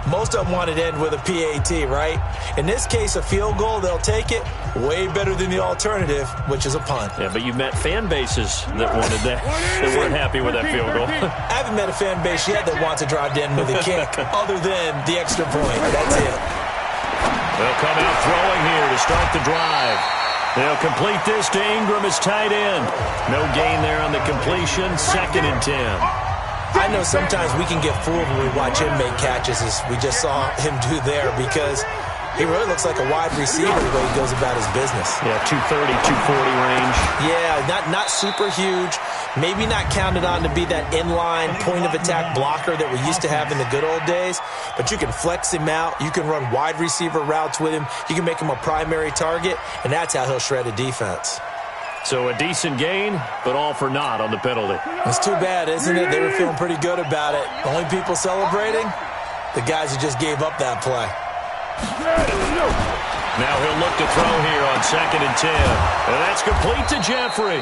Most of them wanted to end with a PAT, right? In this case, a field goal, they'll take it. Way better than the alternative, which is a punt. Yeah, but you've met fan bases that wanted that, that weren't happy with that field goal. I haven't met a fan base yet that wants to drive to end with a kick, other than the extra point. That's it. They'll come out throwing here to start the drive. They'll complete this to Ingram as tight end. No gain there on the completion. 2nd and 10. I know sometimes we can get fooled when we watch him make catches, as we just saw him do there, because he really looks like a wide receiver the way he goes about his business. Yeah, 230, 240 range. Yeah, not super huge. Maybe not counted on to be that inline point-of-attack blocker that we used to have in the good old days. But you can flex him out. You can run wide receiver routes with him. You can make him a primary target, and that's how he'll shred a defense. So a decent gain, but all for naught on the penalty. It's too bad, isn't it? They were feeling pretty good about it. Only people celebrating? The guys who just gave up that play. Now he'll look to throw here on 2nd and 10. And that's complete to Jeffrey.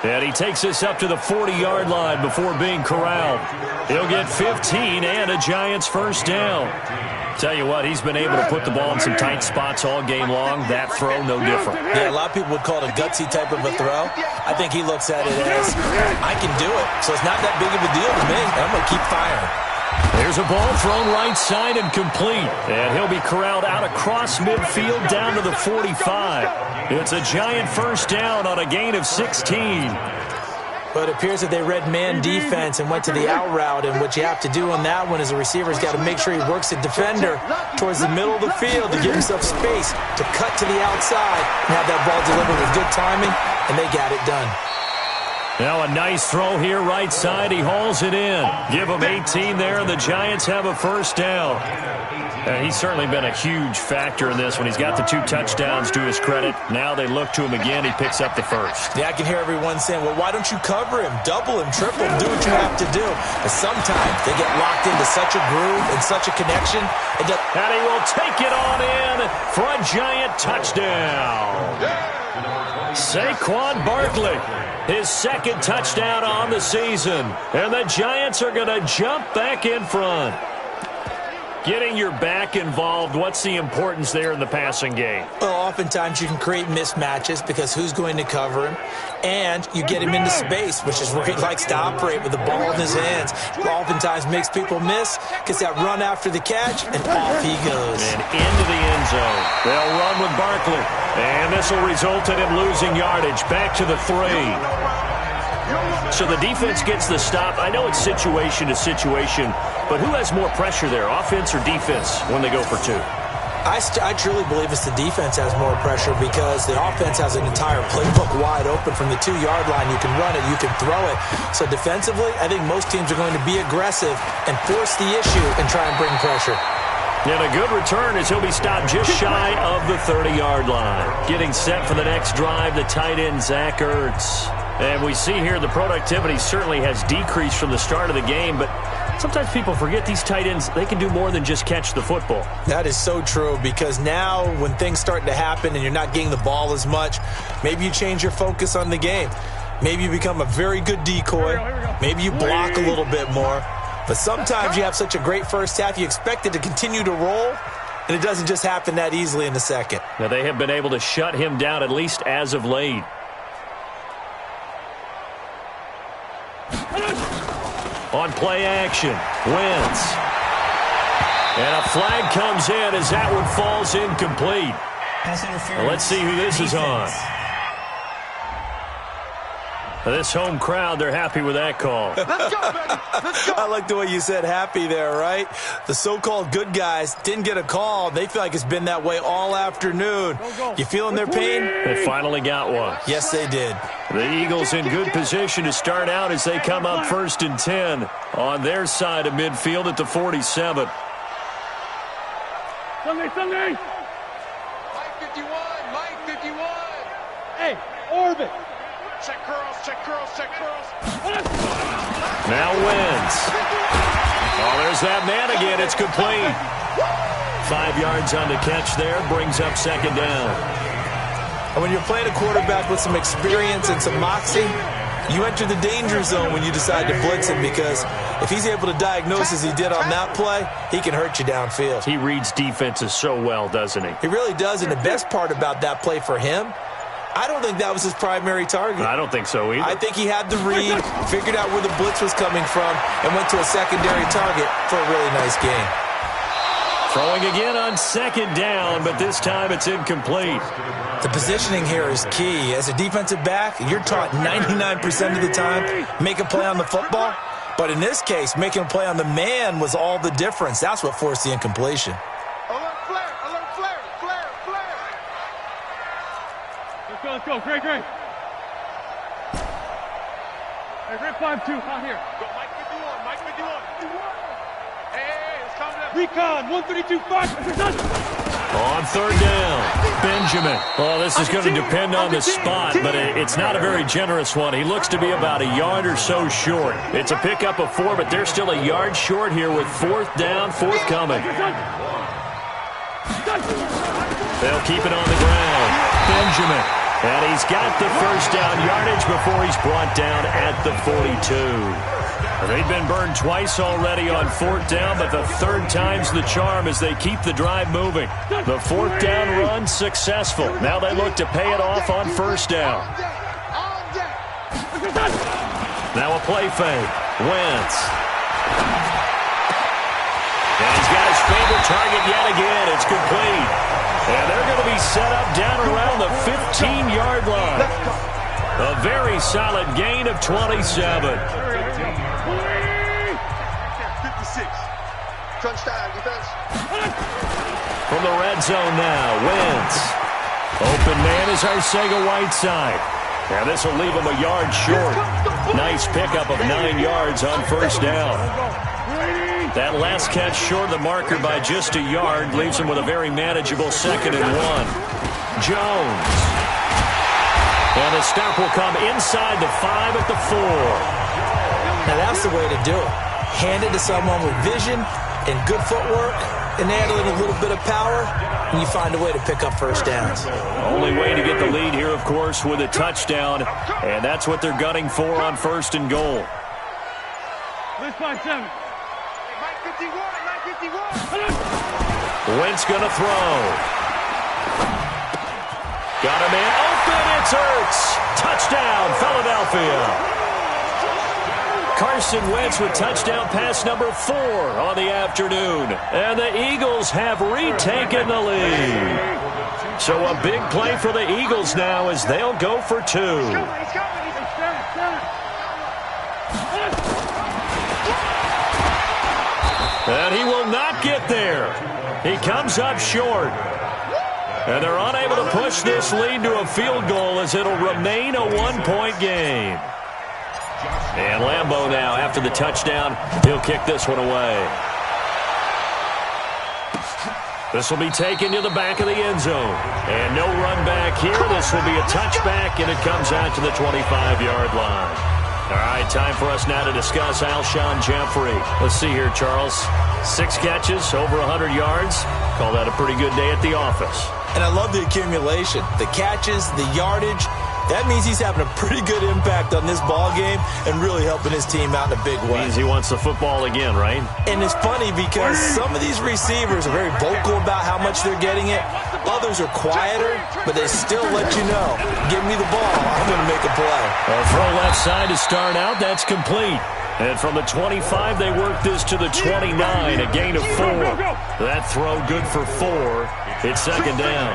And he takes us up to the 40-yard line before being corralled. He'll get 15 and a Giants first down. Tell you what, he's been able to put the ball in some tight spots all game long. That throw, no different. Yeah, a lot of people would call it a gutsy type of a throw. I think he looks at it as, I can do it, so it's not that big of a deal to me. I'm going to keep firing. There's a ball thrown right side and complete. And he'll be corralled out across midfield down to the 45. It's a Giant first down on a gain of 16. But it appears that they read man defense and went to the out route. And what you have to do on that one is the receiver's got to make sure he works the defender towards the middle of the field to give himself space to cut to the outside and have that ball delivered with good timing, and they got it done. Now a nice throw here right side. He hauls it in. Give him 18 there, and the Giants have a first down. And he's certainly been a huge factor in this when he's got the 2 touchdowns to his credit. Now they look to him again. He picks up the first. Yeah, I can hear everyone saying, well, why don't you cover him, double him, triple him, do what you have to do. But sometimes they get locked into such a groove and such a connection. And he will take it on in for a Giant touchdown. Saquon Barkley, his second touchdown on the season. And the Giants are going to jump back in front. Getting your back involved, what's the importance there in the passing game? Well, oftentimes you can create mismatches because who's going to cover him? And you get him into space, which is where he likes to operate with the ball in his hands. Oftentimes makes people miss, gets that run after the catch, and off he goes. And into the end zone. They'll run with Barkley. And this will result in him losing yardage. Back to the 3. So the defense gets the stop. I know it's situation to situation, but who has more pressure there, offense or defense, when they go for 2? I truly believe it's the defense has more pressure because the offense has an entire playbook wide open from the 2-yard line. You can run it, you can throw it. So defensively, I think most teams are going to be aggressive and force the issue and try and bring pressure. And a good return as he'll be stopped just shy of the 30-yard line. Getting set for the next drive, the tight end, Zach Ertz. And we see here the productivity certainly has decreased from the start of the game, but sometimes people forget these tight ends, they can do more than just catch the football. That is so true because now when things start to happen and you're not getting the ball as much, maybe you change your focus on the game. Maybe you become a very good decoy. Maybe you block a little bit more. But sometimes you have such a great first half, you expect it to continue to roll, and it doesn't just happen that easily in the second. Now they have been able to shut him down at least as of late. On play action, Wentz. And a flag comes in as that one falls incomplete. Well, let's see who this is on. This home crowd, they're happy with that call. Let's go, baby. Let's go. I like the way you said happy there, right? The so-called good guys didn't get a call. They feel like it's been that way all afternoon. You feeling their pain? They finally got one. Yes, they did. The Eagles in good position to start out as they come up 1st and 10 on their side of midfield at the 47. Sunday. Mike 51. Mike 51. Hey, orbit. Check curls, check curls, check curls. Now Wentz. Oh, there's that man again. It's complete. 5 yards on the catch there. Brings up second down. And when you're playing a quarterback with some experience and some moxie, you enter the danger zone when you decide to blitz him because if he's able to diagnose as he did on that play, he can hurt you downfield. He reads defenses so well, doesn't he? He really does, and the best part about that play for him, I don't think that was his primary target. I don't think so either. I think he had the read, figured out where the blitz was coming from, and went to a secondary target for a really nice gain. Throwing again on second down, but this time it's incomplete. The positioning here is key. As a defensive back, you're taught 99% of the time, make a play on the football. But in this case, making a play on the man was all the difference. That's what forced the incompletion. Alert flare, alert flare, flare, flare. Let's go. Great. Hey, great 5-2, out here. Go, Mike 51, Mike 51. Hey, it's coming up. Recon, 132-5. On third down, Benjamin. Oh, this is going to depend on the spot, but it's not a very generous one. He looks to be about a yard or so short. It's a pickup of 4, but they're still a yard short here with 4th down, forthcoming. They'll keep it on the ground. Benjamin And he's got the first down yardage before he's brought down at the 42. They've been burned twice already on fourth down, but the third time's the charm as they keep the drive moving. The fourth down run successful. Now they look to pay it off on first down. Now a play fake. Wentz. And he's got his favorite target yet again. It's complete. And they're going to be set up down around the 15-yard line. A very solid gain of 27. 56. Touchdown, defense. From the red zone now, Wentz. Open man is Arcega-Whiteside. Now this will leave him a yard short. Nice pickup of 9 yards on first down. That last catch short of the marker by just a yard leaves him with a very manageable 2nd and 1. Jones. And the stop will come inside the 5 at the 4. Now that's the way to do it. Hand it to someone with vision and good footwork, and add in a little bit of power, and you find a way to pick up first downs. Only way to get the lead here, of course, with a touchdown, and that's what they're gunning for on 1st and goal. Let's 5-7. Wentz gonna throw. Got a man open, it's Ertz. Touchdown, Philadelphia. Carson Wentz with touchdown pass number 4 on the afternoon. And the Eagles have retaken the lead. So a big play for the Eagles now as they'll go for 2. And he will not get there. He comes up short. And they're unable to push this lead to a field goal as it'll remain a 1-point game. And Lambeau now, after the touchdown, he'll kick this one away. This will be taken to the back of the end zone. And no run back here. This will be a touchback, and it comes out to the 25-yard line. All right, time for us now to discuss Alshon Jeffrey. Let's see here, Charles. 6 catches, over 100 yards. Call that a pretty good day at the office. And I love the accumulation, the catches, the yardage. That means he's having a pretty good impact on this ball game and really helping his team out in a big way. Means he wants the football again, right? And it's funny because some of these receivers are very vocal about how much they're getting it. Others are quieter, but they still let you know, give me the ball, I'm going to make a play. A throw left side to start out, that's complete. And from the 25, they work this to the 29, a gain of 4. That throw good for 4. It's 2nd down.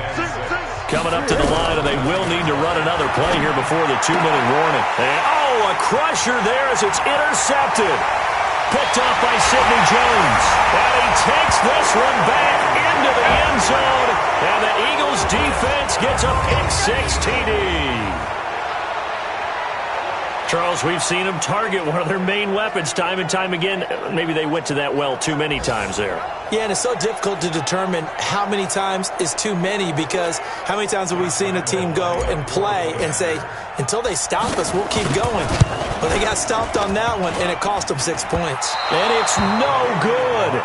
Coming up to the line, and they will need to run another play here before the 2-minute warning. And, a crusher there as it's intercepted. Picked off by Sidney Jones. And he takes this one back into the end zone. And the Eagles defense gets a pick-6 TD. Charles, we've seen them target one of their main weapons time and time again. Maybe they went to that well too many times there. Yeah, and it's so difficult to determine how many times is too many because how many times have we seen a team go and play and say, until they stop us, we'll keep going. But they got stopped on that one, and it cost them 6 points. And it's no good.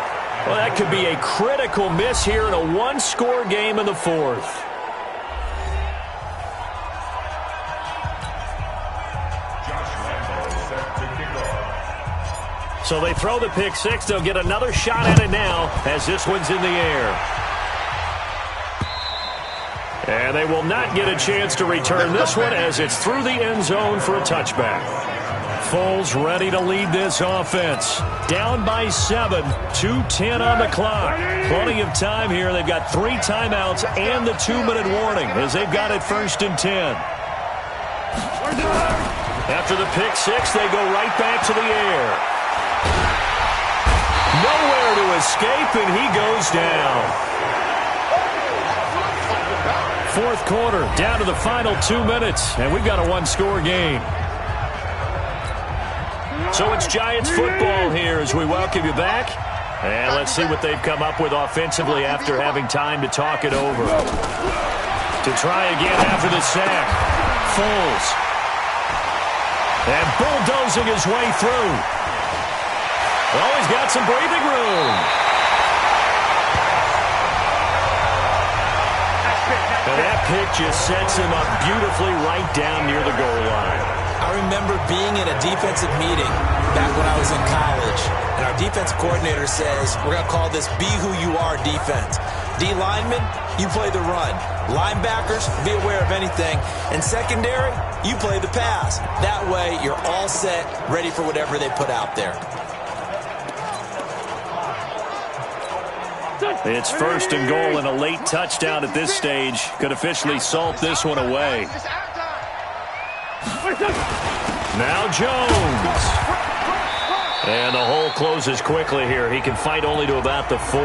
Well, that could be a critical miss here in a 1-score game in the 4th. So they throw the pick-6. They'll get another shot at it now as this one's in the air. And they will not get a chance to return this one as it's through the end zone for a touchback. Foles ready to lead this offense. Down by 7, 2:10 on the clock. Plenty of time here. They've got 3 timeouts and the 2-minute warning as they've got it 1st and 10. After the pick-6, they go right back to the air. Nowhere to escape, and he goes down. 4th quarter, down to the final 2 minutes, and we've got a 1-score game. So it's Giants football here as we welcome you back. And let's see what they've come up with offensively after having time to talk it over. To try again after the sack. Foles. And bulldozing his way through. Oh, he's got some breathing room. Nice pick. And that pick just sets him up beautifully right down near the goal line. I remember being in a defensive meeting back when I was in college, and our defensive coordinator says, we're going to call this be who you are defense. D linemen, you play the run. Linebackers, be aware of anything. And secondary, you play the pass. That way, you're all set, ready for whatever they put out there. It's 1st and goal and a late touchdown at this stage. Could officially salt this one away. Now Jones. And the hole closes quickly here. He can fight only to about the 4.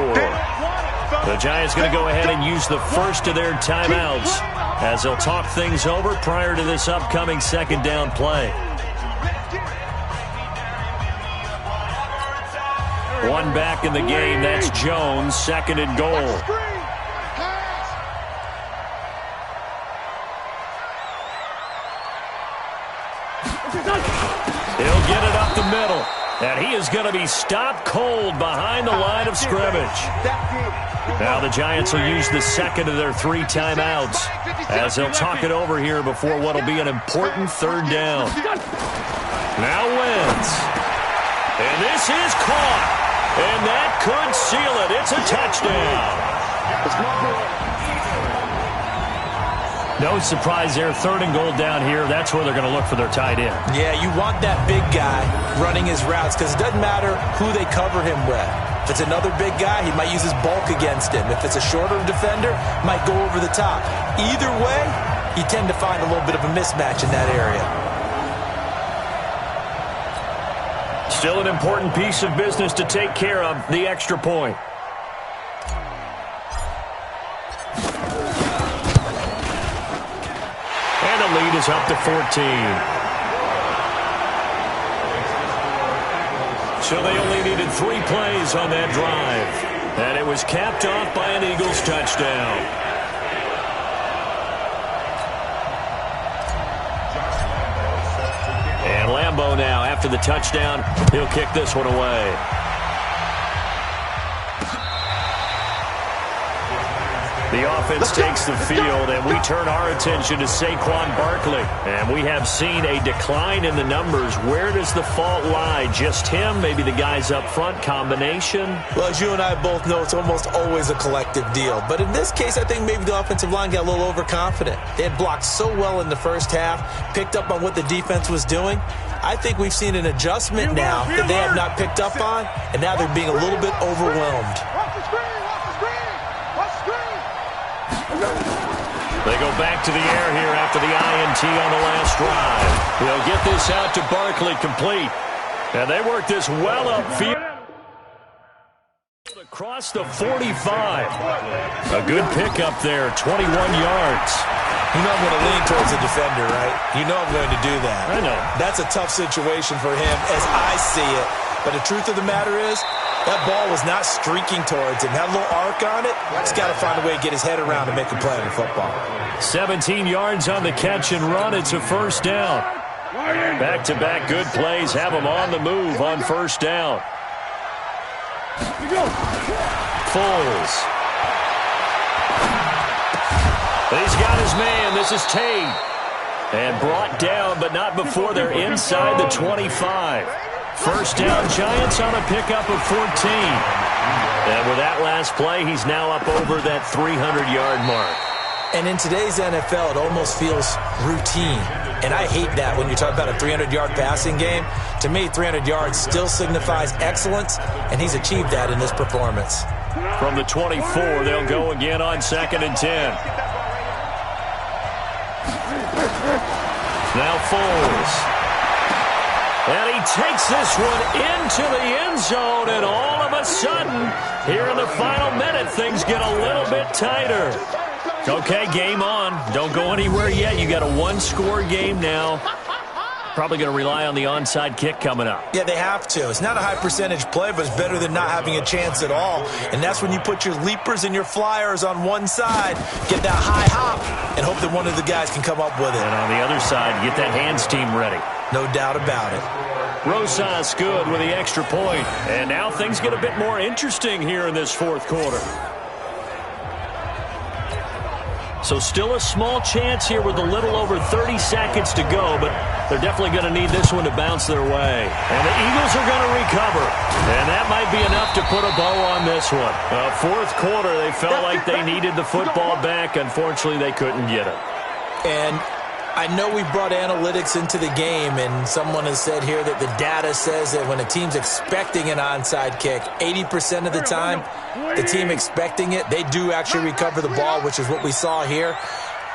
The Giants going to go ahead and use the first of their timeouts as they'll talk things over prior to this upcoming 2nd down play. One back in the game. That's Jones. 2nd and goal. He'll get it up the middle. And he is going to be stopped cold behind the line of scrimmage. Now the Giants will use the 2nd of their 3 timeouts as they'll talk it over here before what will be an important 3rd down. Now Wentz. And this is caught. And that could seal it. It's a touchdown. No surprise there. 3rd and goal down here. That's where they're going to look for their tight end. Yeah, you want that big guy running his routes because it doesn't matter who they cover him with. If it's another big guy, he might use his bulk against him. If it's a shorter defender, might go over the top. Either way, you tend to find a little bit of a mismatch in that area. Still an important piece of business to take care of, the extra point. And the lead is up to 14. So they only needed 3 plays on that drive. And it was capped off by an Eagles touchdown. And Lambeau now, after the touchdown, he'll kick this one away. The offense takes the field, and we turn our attention to Saquon Barkley. And we have seen a decline in the numbers. Where does the fault lie? Just him? Maybe the guys up front? Combination? Well, as you and I both know, it's almost always a collective deal. But in this case, I think maybe the offensive line got a little overconfident. They had blocked so well in the first half, picked up on what the defense was doing. I think we've seen an adjustment now that they have not picked up on, and now they're being a little bit overwhelmed. They go back to the air here after the INT on the last drive. They'll get this out to Barkley complete. And they work this well upfield. Across the 45. A good pickup there, 21 yards. You know I'm going to lean towards the defender, right? You know I'm going to do that. I know. That's a tough situation for him as I see it. But the truth of the matter is, that ball was not streaking towards him. Had a little arc on it. He's got to find a way to get his head around and make a play on the football. 17 yards on the catch and run. It's a 1st down. Back-to-back good plays have him on the move on 1st down. Foles. He's got his man. This is Tate. And brought down, but not before they're inside the 25. 1st down, Giants on a pickup of 14. And with that last play, he's now up over that 300-yard mark. And in today's NFL, it almost feels routine. And I hate that when you talk about a 300-yard passing game. To me, 300 yards still signifies excellence, and he's achieved that in this performance. From the 24, they'll go again on 2nd and 10. Now Foles. And he takes this one into the end zone, and all of a sudden, here in the final minute, things get a little bit tighter. Okay, game on. Don't go anywhere yet. You got a 1-score game now. Probably going to rely on the onside kick coming up. Yeah, they have to. It's not a high-percentage play, but it's better than not having a chance at all. And that's when you put your leapers and your flyers on one side, get that high hop, and hope that one of the guys can come up with it. And on the other side, get that hands team ready. No doubt about it. Rosas good with the extra point. And now things get a bit more interesting here in this 4th quarter. So still a small chance here with a little over 30 seconds to go, but they're definitely going to need this one to bounce their way. And the Eagles are going to recover. And that might be enough to put a bow on this one. Fourth quarter, they felt like they needed the football back. Unfortunately, they couldn't get it. And I know we brought analytics into the game, and someone has said here that the data says that when a team's expecting an onside kick, 80% of the time, the team expecting it, they do actually recover the ball, which is what we saw here.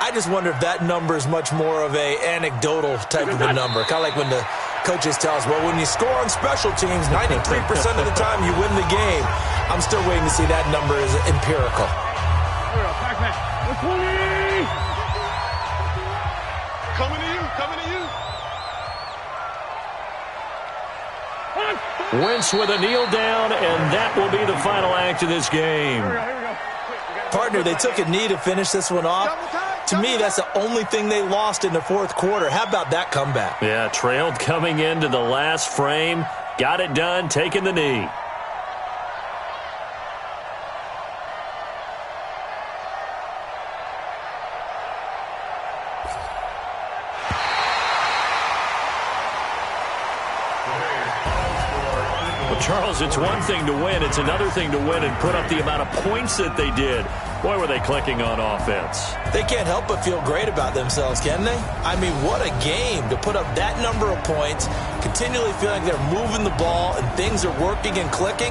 I just wonder if that number is much more of a anecdotal type of a number. Kind of like when the coaches tell us, well, when you score on special teams, 93% of the time you win the game. I'm still waiting to see that number is empirical. Coming to you, coming to you. Wentz with a kneel down, and that will be the final act of this game. Partner, they took a knee to finish this one off. To me, that's the only thing they lost in the fourth quarter. How about that comeback? Yeah, trailed coming into the last frame. Got it done, taking the knee. Charles, it's one thing to win. It's another thing to win and put up the amount of points that they did. Boy, were they clicking on offense. They can't help but feel great about themselves, can they? I mean, what a game to put up that number of points, continually feeling like they're moving the ball and things are working and clicking.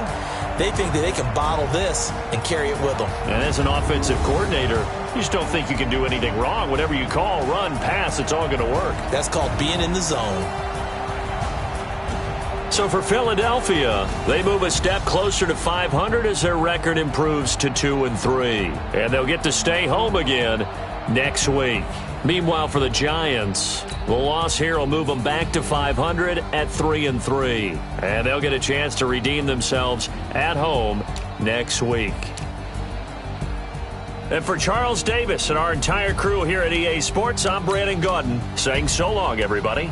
They think that they can bottle this and carry it with them. And as an offensive coordinator, you just don't think you can do anything wrong. Whatever you call, run, pass, it's all going to work. That's called being in the zone. So for Philadelphia, they move a step closer to 500 as their record improves to 2-3. And they'll get to stay home again next week. Meanwhile, for the Giants, the loss here will move them back to 500 at 3-3. And they'll get a chance to redeem themselves at home next week. And for Charles Davis and our entire crew here at EA Sports, I'm Brandon Gaudin saying so long, everybody.